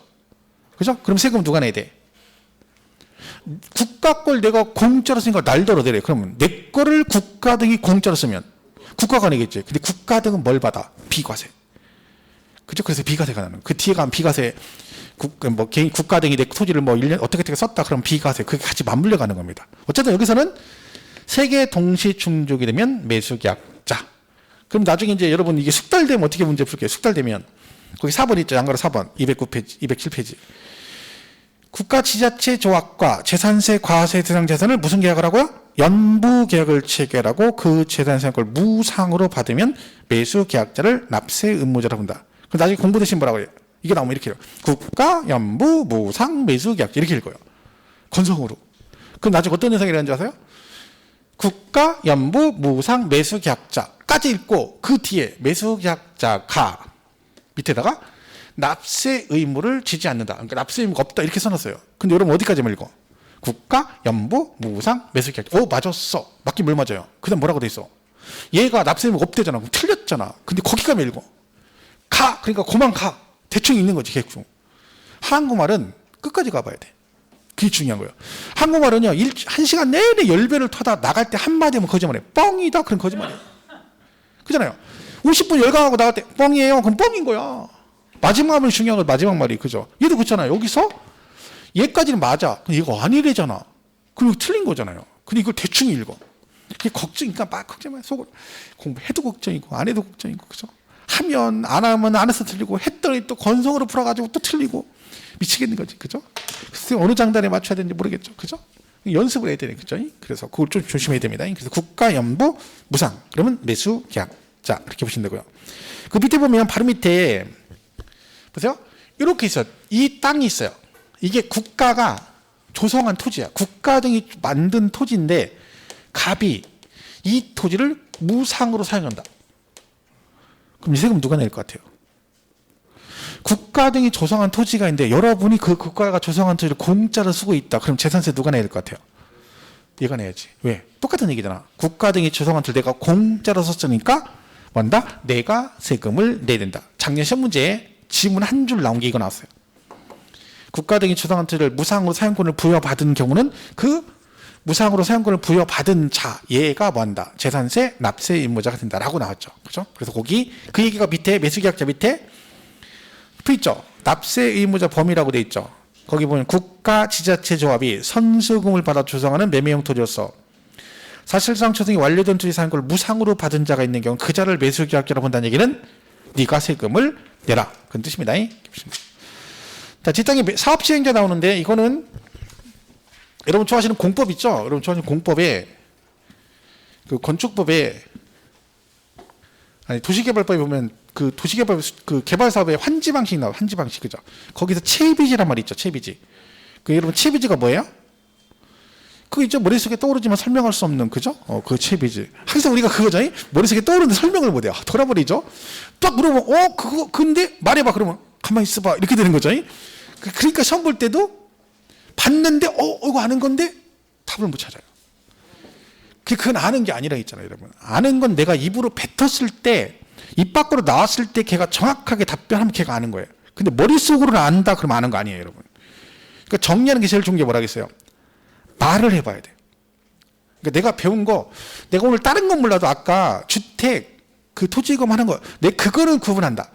그죠? 그럼 세금 누가 내야 돼? 국가 걸 내가 공짜로 쓰니까 날더러 내려요. 그러면 내 거를 국가 등이 공짜로 쓰면 국가가 내겠지. 근데 국가 등은 뭘 받아? 비과세. 그죠? 그래서 비과세가 나는. 그 뒤에 가면 비과세, 개인 국가 등이 내 토지를 1년 어떻게 썼다 그러면 비과세. 그게 같이 맞물려 가는 겁니다. 어쨌든 여기서는 세 개 동시 충족이 되면 매수계약자. 그럼 나중에 이제 여러분 이게 숙달되면 어떻게 문제 풀게요? 숙달되면 거기 4번 있죠. 양가로 4번 209페이지 207페이지. 국가 지자체 조합과 재산세 과세 대상 재산을 무슨 계약을 하고요? 연부 계약을 체결하고 그 재산세를 무상으로 받으면 매수 계약자를 납세 의무자로 본다. 그럼 나중에 공부되신 뭐라고 해요? 이게 나오면 이렇게 해요. 국가 연부 무상 매수 계약자 이렇게 읽어요. 건성으로. 그럼 나중에 어떤 현상이 일어나는지 아세요? 국가 연부 무상 매수 계약자까지 읽고 그 뒤에 매수 계약자가 밑에다가 납세 의무를 지지 않는다. 그러니까 납세 의무가 없다 이렇게 써놨어요. 근데 여러분 어디까지만 읽어? 국가, 연부, 무상, 매수계약. 오 맞았어. 맞긴 뭘 맞아요? 그 다음 뭐라고 돼 있어? 얘가 납세 의무가 없대잖아. 그럼 틀렸잖아. 근데 거기까지 읽어. 가. 그러니까 그만 가. 대충 읽는 거지. 계획. 한국말은 끝까지 가봐야 돼. 그게 중요한 거예요. 한국말은요. 1시간 내내 10배를 타다 나갈 때 한마디 하면 거짓말해. 뻥이다. 그럼 거짓말해. 그잖아요. 50분 열강하고 나갈 때 뻥이에요. 그럼 뻥인 거야. 마지막 말이 중요한 건 마지막 말이 그죠? 얘도 그렇잖아요. 여기서 얘까지는 맞아. 근데 이거 아니래잖아. 그럼 틀린 거잖아요. 근데 이걸 대충 읽어. 그게 걱정이니까 막 걱정만 속으로 공부해도 걱정이고 안 해도 걱정이고 그죠? 하면 안 하면 안 해서 틀리고 했더니 또 건성으로 풀어가지고 또 틀리고 미치겠는 거지. 그죠? 그래서 어느 장단에 맞춰야 되는지 모르겠죠. 그죠? 연습을 해야 되네. 그죠? 그래서 그걸 좀 조심해야 됩니다. 그래서 국가 연부 무상 그러면 매수 계약자 이렇게 보시면 되고요. 그 밑에 보면 바로 밑에 보세요. 이렇게 있어요. 이 땅이 있어요. 이게 국가가 조성한 토지야. 국가 등이 만든 토지인데 갑이 이 토지를 무상으로 사용한다. 그럼 이 세금 누가 낼 것 같아요? 국가 등이 조성한 토지가 있는데 여러분이 그 국가가 조성한 토지를 공짜로 쓰고 있다. 그럼 재산세 누가 내야 될 것 같아요? 얘가 내야지. 왜? 똑같은 얘기잖아. 국가 등이 조성한 토지 내가 공짜로 썼으니까 뭔다? 내가 세금을 내야 된다. 작년 시험 문제에 지문 한 줄 나온 게 이거 나왔어요. 국가 등이 조성한 토지를 무상으로 사용권을 부여받은 경우는 그 무상으로 사용권을 부여받은 자 얘가 뭐한다? 재산세 납세 의무자가 된다라고 나왔죠. 그죠? 그래서 거기 그 얘기가 밑에 매수계약자 밑에 표 있죠. 납세 의무자 범위라고 돼 있죠. 거기 보면 국가 지자체 조합이 선수금을 받아 조성하는 매매용 토지로서 사실상 조성이 완료된 토지 사용권을 무상으로 받은 자가 있는 경우 그 자를 매수계약자로 본다는 얘기는 네가 세금을 내라. 그런 뜻입니다. 자, 뒷땅에 사업시행자 나오는데 이거는 여러분 좋아하시는 공법 있죠? 여러분 좋아하시는 공법에 그 건축법에 아니 도시개발법에 보면 그 도시개발 그 개발 사업의 환지 방식 나와. 환지 방식 그죠? 거기서 채비지란 말이 있죠. 채비지. 그 여러분 채비지가 뭐예요? 그거 있죠. 머릿속에 떠오르지만 설명할 수 없는 그죠? 그 채비지. 항상 우리가 그거죠. 머릿속에 떠오르는데 설명을 못 해요. 돌아버리죠. 딱 물어보면 그거 근데 말해봐. 그러면 가만히 있어봐. 이렇게 되는 거죠. 그러니까 시험 볼 때도 봤는데 이거 아는 건데 답을 못 찾아요. 그건 아는 게 아니라 있잖아요, 여러분. 아는 건 내가 입으로 뱉었을 때 입 밖으로 나왔을 때 걔가 정확하게 답변하면 걔가 아는 거예요. 근데 머릿속으로는 안다 그러면 아는 거 아니에요, 여러분. 그러니까 정리하는 게 제일 좋은 게 뭐라겠어요? 말을 해봐야 돼요. 그러니까 내가 배운 거 내가 오늘 다른 건 몰라도 아까 주택 그 토지금 하는 거 내 그거는 구분한다.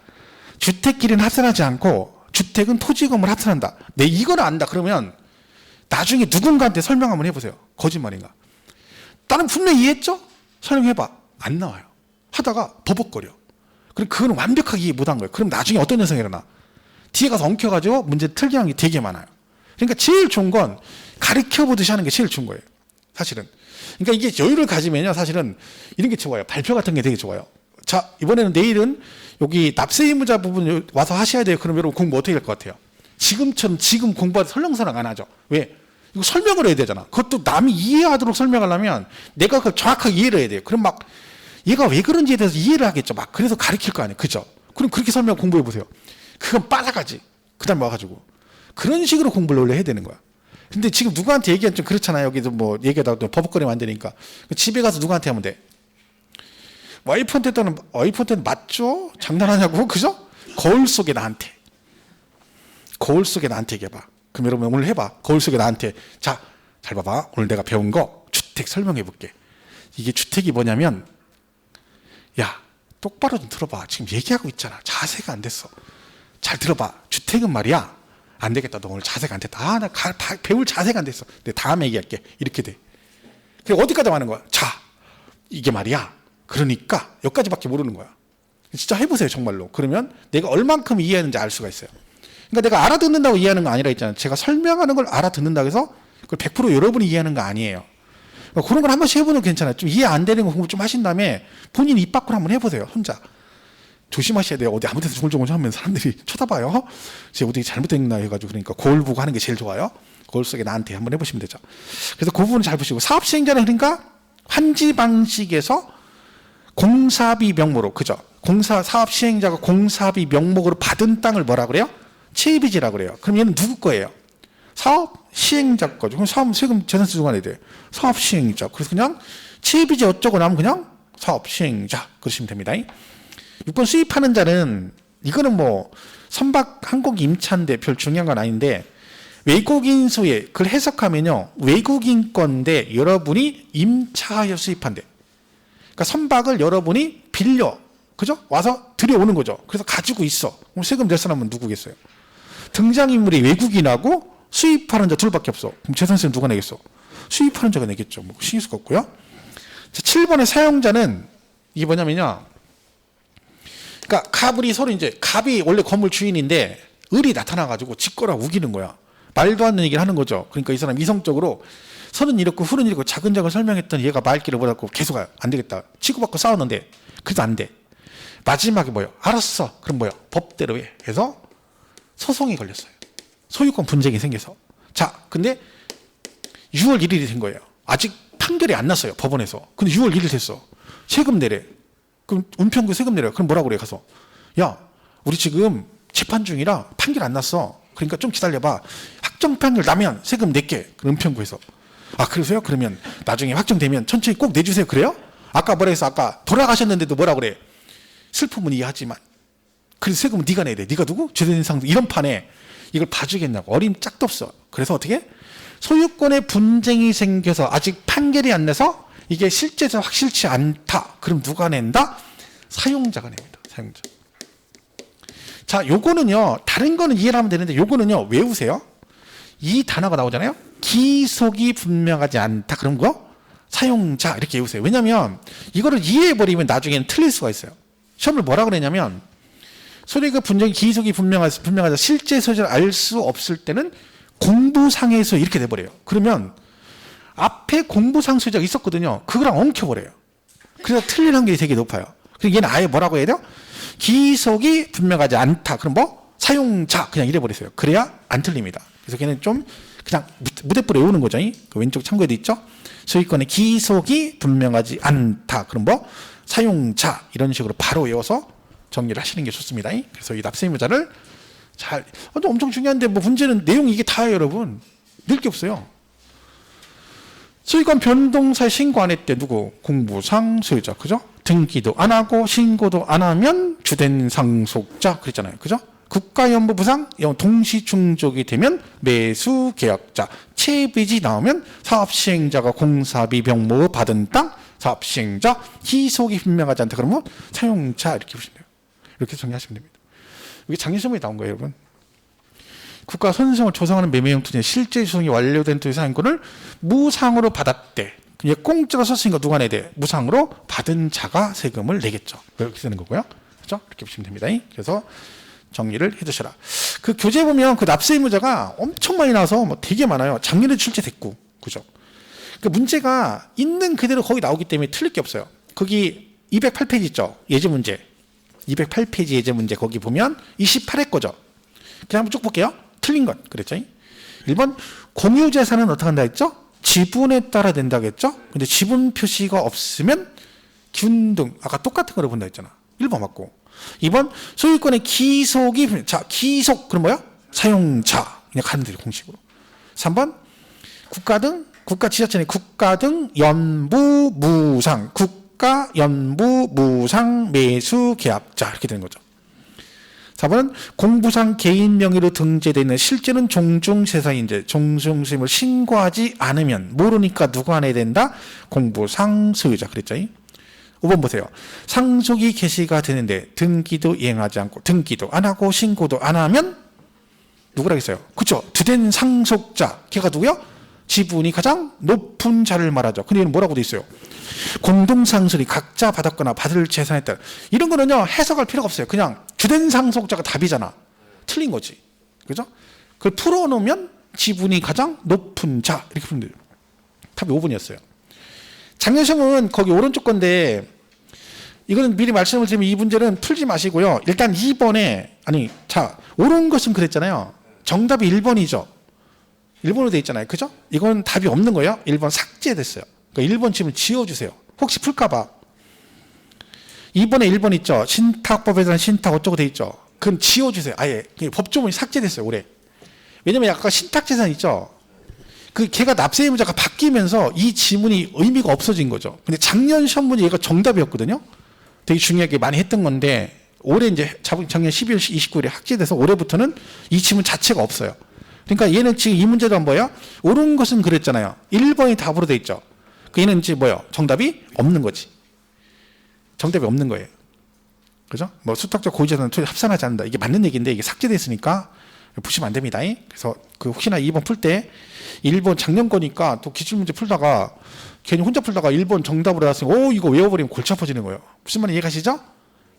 주택끼리는 합산하지 않고 주택은 토지금을 합산한다. 내 이거는 안다. 그러면 나중에 누군가한테 설명 한번 해보세요. 거짓말인가? 나는 분명히 이해했죠? 설명해봐. 안 나와요. 하다가 버벅거려. 그럼 그건 완벽하게 이해 못한 거예요. 그럼 나중에 어떤 현상이 일어나? 뒤에 가서 엉켜가지고 문제 틀게 하는 게 되게 많아요. 그러니까 제일 좋은 건 가르쳐보듯이 하는 게 제일 좋은 거예요. 사실은. 그러니까 이게 여유를 가지면요. 사실은 이런 게 좋아요. 발표 같은 게 되게 좋아요. 자, 이번에는 내일은 여기 납세 의무자 부분 와서 하셔야 돼요. 그럼 여러분 공부 어떻게 할 것 같아요? 지금처럼 지금 공부하다 설렁설렁 안 하죠. 왜? 이거 설명을 해야 되잖아. 그것도 남이 이해하도록 설명하려면 내가 그걸 정확하게 이해를 해야 돼요. 그럼 막 얘가 왜 그런지에 대해서 이해를 하겠죠. 막 그래서 가르칠 거 아니에요. 그죠? 그럼 그렇게 설명 공부해 보세요. 그건 빨아가지. 그 다음에 와가지고. 그런 식으로 공부를 원래 해야 되는 거야. 근데 지금 누구한테 얘기하면 좀 그렇잖아요. 여기도 뭐 얘기하다가 또 버벅거리면 안 되니까. 집에 가서 누구한테 하면 돼? 와이프한테는 맞죠? 장난하냐고? 그죠? 거울 속에 나한테. 거울 속에 나한테 얘기해봐. 그럼 여러분 오늘 해봐. 거울 속에 나한테. 자, 잘 봐봐. 오늘 내가 배운 거 주택 설명해 볼게. 이게 주택이 뭐냐면 야, 똑바로 좀 들어봐. 지금 얘기하고 있잖아. 자세가 안 됐어. 잘 들어봐. 주택은 말이야. 안 되겠다. 너 오늘 자세가 안 됐다. 나 배울 자세가 안 됐어. 내가 다음에 얘기할게. 이렇게 돼. 그래 어디까지 하는 거야? 자, 이게 말이야. 그러니까 여기까지밖에 모르는 거야. 진짜 해보세요, 정말로. 그러면 내가 얼만큼 이해하는지 알 수가 있어요. 그러니까 내가 알아듣는다고 이해하는 거 아니라 했잖아요. 제가 설명하는 걸 알아듣는다고 해서 그걸 100% 여러분이 이해하는 거 아니에요. 그러니까 그런 걸 한 번씩 해보는 거 괜찮아요. 좀 이해 안 되는 거 공부 좀 하신 다음에 본인 입 밖으로 한번 해보세요, 혼자. 조심하셔야 돼요. 어디 아무 데서 중얼중얼 하면 사람들이 쳐다봐요. 제가 어디 잘못됐나 해가지고. 그러니까 거울 보고 하는 게 제일 좋아요. 거울 속에 나한테 한번 해보시면 되죠. 그래서 그 부분을 잘 보시고, 사업시행자는 그러니까 환지 방식에서 공사비 명목으로, 그죠? 사업시행자가 공사비 명목으로 받은 땅을 뭐라 그래요? 체비지라고 그래요. 그럼 얘는 누구 거예요? 사업시행자 거죠. 그럼 사업 세금 재산세 중간에 돼. 사업시행자. 그래서 그냥 체비지 어쩌고 나면 그냥 사업시행자 그러시면 됩니다. 6번 수입하는 자는, 이거는 뭐 선박 항공 임차인데 별 중요한 건 아닌데, 외국인 소유, 그걸 해석하면요, 외국인 건데 여러분이 임차하여 수입한대. 그러니까 선박을 여러분이 빌려, 그죠? 와서 들여오는 거죠. 그래서 가지고 있어. 그럼 세금 낼 사람은 누구겠어요? 등장인물이 외국인하고 수입하는 자 둘밖에 없어. 그럼 재산세는 누가 내겠어? 수입하는 자가 내겠죠. 뭐 신경 쓸 거 없고요. 자, 7번의 사용자는 이게 뭐냐면요, 그러니까 갑을이 서로 이제, 갑이 원래 건물 주인인데 을이 나타나가지고 지 거라 우기는 거야. 말도 안 되는 얘기를 하는 거죠. 그러니까 이 사람 이성적으로 선은 이렇고 훌은 이렇고 자근자근 설명했더니 얘가 말귀를 못하고 계속 안 되겠다. 치고받고 싸웠는데 그래도 안 돼. 마지막에 뭐요? 알았어. 그럼 뭐요? 법대로 해. 그래서 소송이 걸렸어요. 소유권 분쟁이 생겨서. 자, 근데 6월 1일이 된 거예요. 아직 판결이 안 났어요, 법원에서. 근데 6월 1일 됐어. 세금 내래. 그럼 은평구 세금 내려. 그럼 뭐라고 그래, 가서. 야, 우리 지금 재판 중이라 판결 안 났어. 그러니까 좀 기다려봐. 확정 판결 나면 세금 낼게. 은평구에서. 아, 그러세요? 그러면 나중에 확정되면 천천히 꼭 내주세요. 그래요? 아까 뭐라 해서, 아까 돌아가셨는데도 뭐라 그래? 슬픔은 이해하지만 그래서 세금은 네가 내야 돼. 네가 누구? 죄된 상도. 이런 판에 이걸 봐주겠냐고. 어림 짝도 없어. 그래서 어떻게? 소유권의 분쟁이 생겨서 아직 판결이 안 나서 이게 실제로 확실치 않다. 그럼 누가 낸다? 사용자가 냅니다. 사용자. 자, 요거는요, 다른 거는 이해를 하면 되는데 요거는요, 외우세요. 이 단어가 나오잖아요. 기속이 분명하지 않다. 그런 거 사용자 이렇게 외우세요. 왜냐면 이거를 이해해버리면 나중에는 틀릴 수가 있어요. 시험을 뭐라고 그랬냐면, 소리가 분쟁이 기속이 분명하자 실제 소재를 알 수 없을 때는 공부상에서 이렇게 돼버려요. 그러면 앞에 공부상 소재가 있었거든요. 그거랑 엉켜버려요. 그래서 틀릴 확률이 되게 높아요. 그래서 얘는 아예 뭐라고 해야 돼요? 기속이 분명하지 않다. 그럼 뭐? 사용자 그냥 이래버리세요. 그래야 안 틀립니다. 그래서 걔는 좀 그냥 무대뽀로 외우는 거죠. 그 왼쪽 참고에도 있죠. 소유권의 기속이 분명하지 않다. 그럼 뭐? 사용자 이런 식으로 바로 외워서 정리를 하시는 게 좋습니다. 그래서 이 납세의무자를 잘, 엄청 중요한데 뭐 문제는 내용이 이게 다예요, 여러분. 늘 게 없어요. 소유권 변동사에 신고 안 했대. 누구? 공부상 소유자. 그죠? 등기도 안 하고 신고도 안 하면 주된 상속자 그랬잖아요. 그죠? 국가연보부상 동시충족이 되면 매수계약자, 채비지 나오면 사업시행자가 공사비 명목을 받은 땅, 사업시행자, 기속이 분명하지 않다. 그러면 사용자 이렇게 보시면 돼요. 이렇게 정리하시면 됩니다. 이게 작년시험에 나온 거예요, 여러분. 국가 선성을 조성하는 매매용 토지 실제 조성이 완료된 토지 사용권을 무상으로 받았대. 그냥 공짜로 썼으니까 누가 내야 돼? 무상으로 받은 자가 세금을 내겠죠. 이렇게 되는 거고요. 그렇죠? 이렇게 보시면 됩니다. 그래서 정리를 해두셔라. 그 교재 보면 그 납세 의무자가 엄청 많이 나와서 뭐 되게 많아요. 작년에 출제됐고, 그죠? 그 문제가 있는 그대로 거기 나오기 때문에 틀릴 게 없어요. 거기 208페이지 있죠? 예제 문제. 208페이지 예제 문제 거기 보면 28회 거죠. 그냥 한번 쭉 볼게요. 틀린 것 그랬죠? 1번 공유재산은 어떻게 한다 했죠? 지분에 따라 된다고 했죠? 근데 지분 표시가 없으면 균등 아까 똑같은 거를 본다 했잖아. 1번 맞고. 2번 소유권의 기속이, 자 기속 그럼 뭐야? 사용자 그냥 가는 대로 공식으로. 3번 국가 등 국가 지자체는 국가 등 연부 무상 국가 연부 무상 매수 계약자 이렇게 되는 거죠. 4번은 공부상 개인 명의로 등재되어 있는 실제는 종중재산인데 종중세금을 신고하지 않으면 모르니까 누가 내야 된다? 공부상 소유자 그랬죠. 5번 보세요. 상속이 개시가 되는데 등기도 이행하지 않고 등기도 안 하고 신고도 안 하면 누구라겠어요? 그렇죠. 주된 상속자 걔가 누구요? 지분이 가장 높은 자를 말하죠. 근데 얘는 뭐라고 돼 있어요? 공동상속이 각자 받았거나 받을 재산에 따라. 이런 거는요, 해석할 필요가 없어요. 그냥 주된 상속자가 답이잖아. 틀린 거지. 그죠? 그걸 풀어놓으면 지분이 가장 높은 자. 이렇게 풀면 돼요. 답이 5번이었어요. 작년 시험은 거기 오른쪽 건데, 이거는 미리 말씀을 드리면 이 문제는 풀지 마시고요. 일단 2번에, 옳은 것은 그랬잖아요. 정답이 1번이죠. 1번으로 돼 있잖아요. 그죠? 이건 답이 없는 거예요. 1번 삭제됐어요. 그러니까 1번 질문 지워주세요. 혹시 풀까봐. 2번에 1번 있죠. 신탁법에 대한 신탁 어쩌고 돼 있죠. 그건 지워주세요. 아예. 법조문이 삭제됐어요. 올해. 왜냐면 아까 신탁재산 있죠. 걔가 납세 의무자가 바뀌면서 이 지문이 의미가 없어진 거죠. 근데 작년 시험 문제 얘가 정답이었거든요. 되게 중요하게 많이 했던 건데 올해 이제 작년 12월 29일에 삭제돼서 올해부터는 이 지문 자체가 없어요. 그러니까 얘는 지금 이 문제도 뭐예요? 옳은 것은 그랬잖아요. 1번이 답으로 돼 있죠. 얘는 이제 뭐예요? 정답이 없는 거지. 정답이 없는 거예요. 그죠? 뭐 수탁자 고의재산 합산하지 않는다. 이게 맞는 얘기인데 이게 삭제됐으니까 보시면 안 됩니다. 그래서 혹시나 2번 풀 때 1번 작년 거니까 또 기출문제 풀다가 괜히 혼자 풀다가 1번 정답으로 나왔으면 이거 외워버리면 골치 아파지는 거예요. 무슨 말인지 이해가시죠?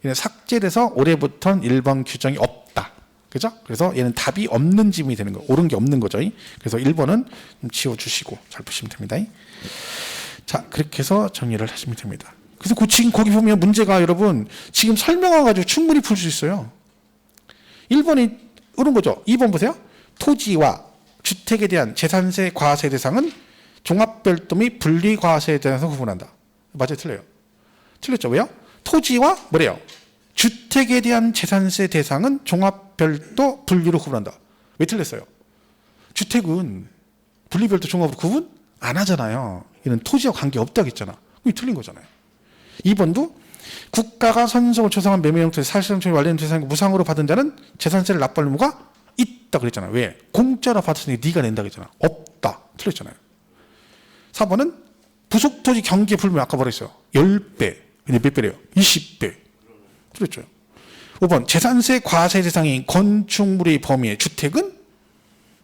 얘는 삭제돼서 올해부터는 1번 규정이 없다. 그죠? 그래서 얘는 답이 없는 지문이 되는 거예요. 옳은 게 없는 거죠. 그래서 1번은 좀 지워주시고 잘 보시면 됩니다. 자, 그렇게 해서 정리를 하시면 됩니다. 그래서 지금 거기 보면 문제가 여러분 지금 설명해가지고 충분히 풀 수 있어요. 1번이 옳은 거죠. 2번 보세요. 토지와 주택에 대한 재산세 과세 대상은 종합별도 및 분리과세에 대해서 구분한다. 맞아요? 틀려요? 틀렸죠? 왜요? 토지와 뭐래요? 주택에 대한 재산세 대상은 종합별도 분리로 구분한다. 왜 틀렸어요? 주택은 분리별도 종합으로 구분 안 하잖아요. 이는 토지와 관계없다고 했잖아. 이게 틀린 거잖아요. 2번도 국가가 선정을 조성한 매매용토 사실상처리 완료된 재산을 무상으로 받은 자는 재산세를 납부할 의무가 있다 그랬잖아요. 왜? 공짜로 받았으니까 네가 낸다 그랬잖아. 없다. 틀렸잖아요. 4번은 부속토지 경계 불명 아까 뭐라 했어요? 10배. 근데 몇 배래요? 20배. 틀렸죠. 5번 재산세 과세 대상인 건축물의 범위의 주택은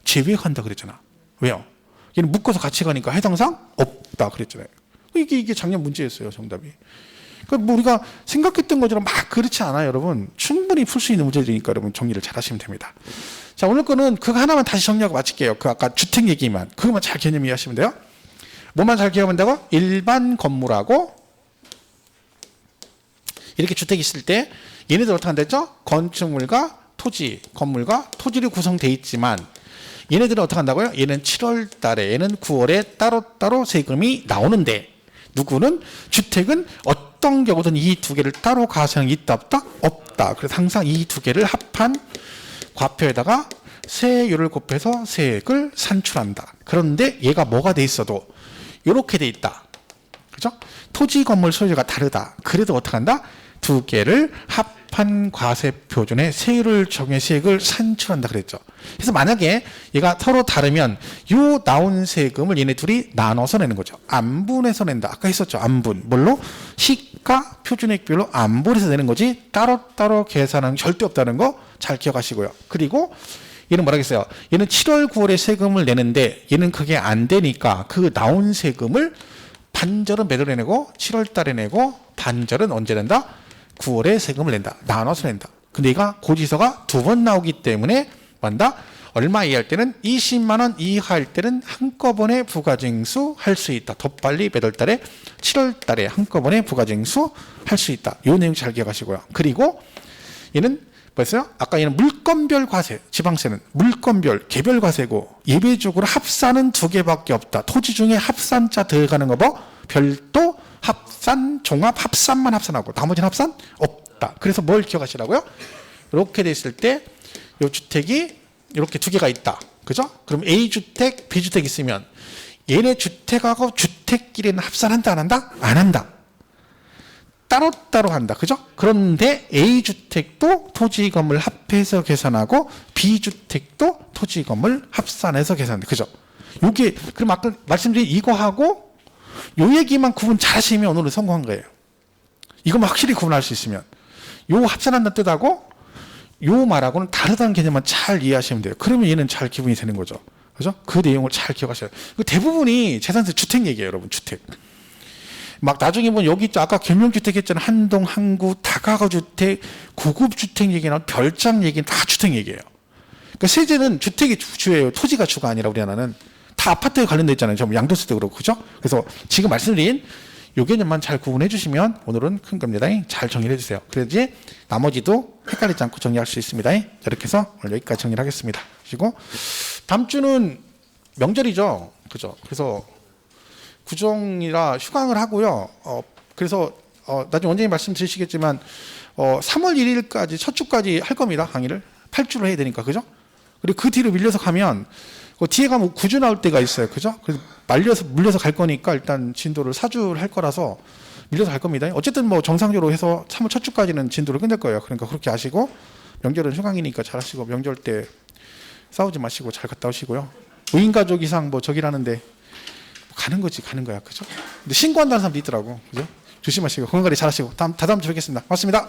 제외한다 그랬잖아. 왜요? 얘는 묶어서 같이 가니까 해당상 없다 그랬잖아요. 이게 작년 문제였어요. 정답이. 그러니까 뭐 우리가 생각했던 것처럼 막 그렇지 않아요. 여러분 충분히 풀 수 있는 문제들이니까 여러분 정리를 잘 하시면 됩니다. 자, 오늘 거는 그거 하나만 다시 정리하고 마칠게요. 그 아까 주택 얘기만 그것만 잘 개념 이해하시면 돼요. 뭐만 잘 기억한다고? 일반 건물하고 이렇게 주택이 있을 때 얘네들 어떻게 한다 했죠? 건축물과 토지, 건물과 토지로 구성되어 있지만 얘네들은 어떻게 한다고요? 얘는 7월 달에 얘는 9월에 따로따로 세금이 나오는데 누구는 주택은 어떤 경우든 이 두 개를 따로 과세하는 게 있다 없다? 없다. 그래서 항상 이 두 개를 합한 과표에다가 세율을 곱해서 세액을 산출한다. 그런데 얘가 뭐가 돼 있어도 이렇게 돼 있다. 그죠? 토지 건물 소유가 다르다. 그래도 어떻게 한다? 두 개를 합한 과세 표준에 세율을 적용해 세액을 산출한다 그랬죠. 그래서 만약에 얘가 서로 다르면 요 나온 세금을 얘네 둘이 나눠서 내는 거죠. 안분해서 낸다. 아까 했었죠. 안분. 뭘로? 시가 표준액별로 안분해서 내는 거지 따로따로 계산은 절대 없다는 거 잘 기억하시고요. 그리고 얘는 뭐라 했어요? 얘는 7월 9월에 세금을 내는데 얘는 그게 안 되니까 그 나온 세금을 반절은 매달 내고 7월 달에 내고 반절은 언제 낸다? 9월에 세금을 낸다. 나눠서 낸다. 근데 얘가 고지서가 2번 나오기 때문에 뭔다? 얼마 이하일 때는 20만 원 이하일 때는 한꺼번에 부가징수 할 수 있다. 더 빨리 매달 달에 7월 달에 한꺼번에 부가징수 할 수 있다. 이 내용 잘 기억하시고요. 그리고 얘는 뭐였어요? 아까 얘는 물건별 과세, 지방세는 물건별, 개별 과세고 예외적으로 합산은 2개밖에 없다. 토지 중에 합산자 들어가는 거 뭐? 별도 합산, 종합 합산만 합산하고 나머지는 합산 없다. 그래서 뭘 기억하시라고요? 이렇게 돼 있을 때 이 주택이 이렇게 2개가 있다. 그죠? 그럼 A주택, B주택 있으면 얘네 주택하고 주택끼리는 합산한다 안 한다? 안 한다. 따로따로 한다. 그죠? 그런데 A주택도 토지 건물 합해서 계산하고 B주택도 토지 건물 합산해서 계산한다. 그죠? 요게 그럼 아까 말씀드린 이거하고 요 얘기만 구분 잘 하시면 오늘은 성공한 거예요. 이거만 확실히 구분할 수 있으면 요 합산한다는 뜻하고 요 말하고는 다르다는 개념만 잘 이해하시면 돼요. 그러면 얘는 잘 기분이 되는 거죠. 그죠? 그 내용을 잘 기억하셔야 돼요. 그 대부분이 재산세 주택 얘기예요, 여러분. 주택. 막 나중에 보면 여기 있죠. 아까 겸용주택 했잖아요. 한동, 항구, 다가구주택, 고급주택 얘기나 별장 얘기는 다 주택 얘기예요. 그러니까 세제는 주택이 주예요. 토지가 주가 아니라 우리나라는. 다 아파트에 관련돼 있잖아요. 좀 양도세도 그렇고, 그죠? 그래서 지금 말씀드린 요 개념만 잘 구분해 주시면 오늘은 큰 겁니다. 잘 정리해 주세요. 그래야지 나머지도 헷갈리지 않고 정리할 수 있습니다. 이렇게 해서 오늘 여기까지 정리를 하겠습니다. 그리고 다음 주는 명절이죠. 그죠? 그래서 구정이라 휴강을 하고요. 그래서 나중에 원장님 말씀 드리시겠지만 3월 1일까지 첫 주까지 할 겁니다. 강의를 8주를 해야 되니까, 그죠? 그리고 그 뒤로 밀려서 가면 뒤에 가면 9주 나올 때가 있어요, 그죠? 그래서 물려서 갈 거니까 일단 진도를 4주를 할 거라서 밀려서 갈 겁니다. 어쨌든 뭐 정상적으로 해서 3월 첫 주까지는 진도를 끝낼 거예요. 그러니까 그렇게 하시고 명절은 휴강이니까 잘 하시고 명절 때 싸우지 마시고 잘 갔다 오시고요. 5인 가족 이상 뭐 저기라는데 가는 거야, 그죠? 근데 신고한다는 사람도 있더라고, 그죠? 조심하시고 건강관리 잘 하시고 다다음 주에 뵙겠습니다. 고맙습니다.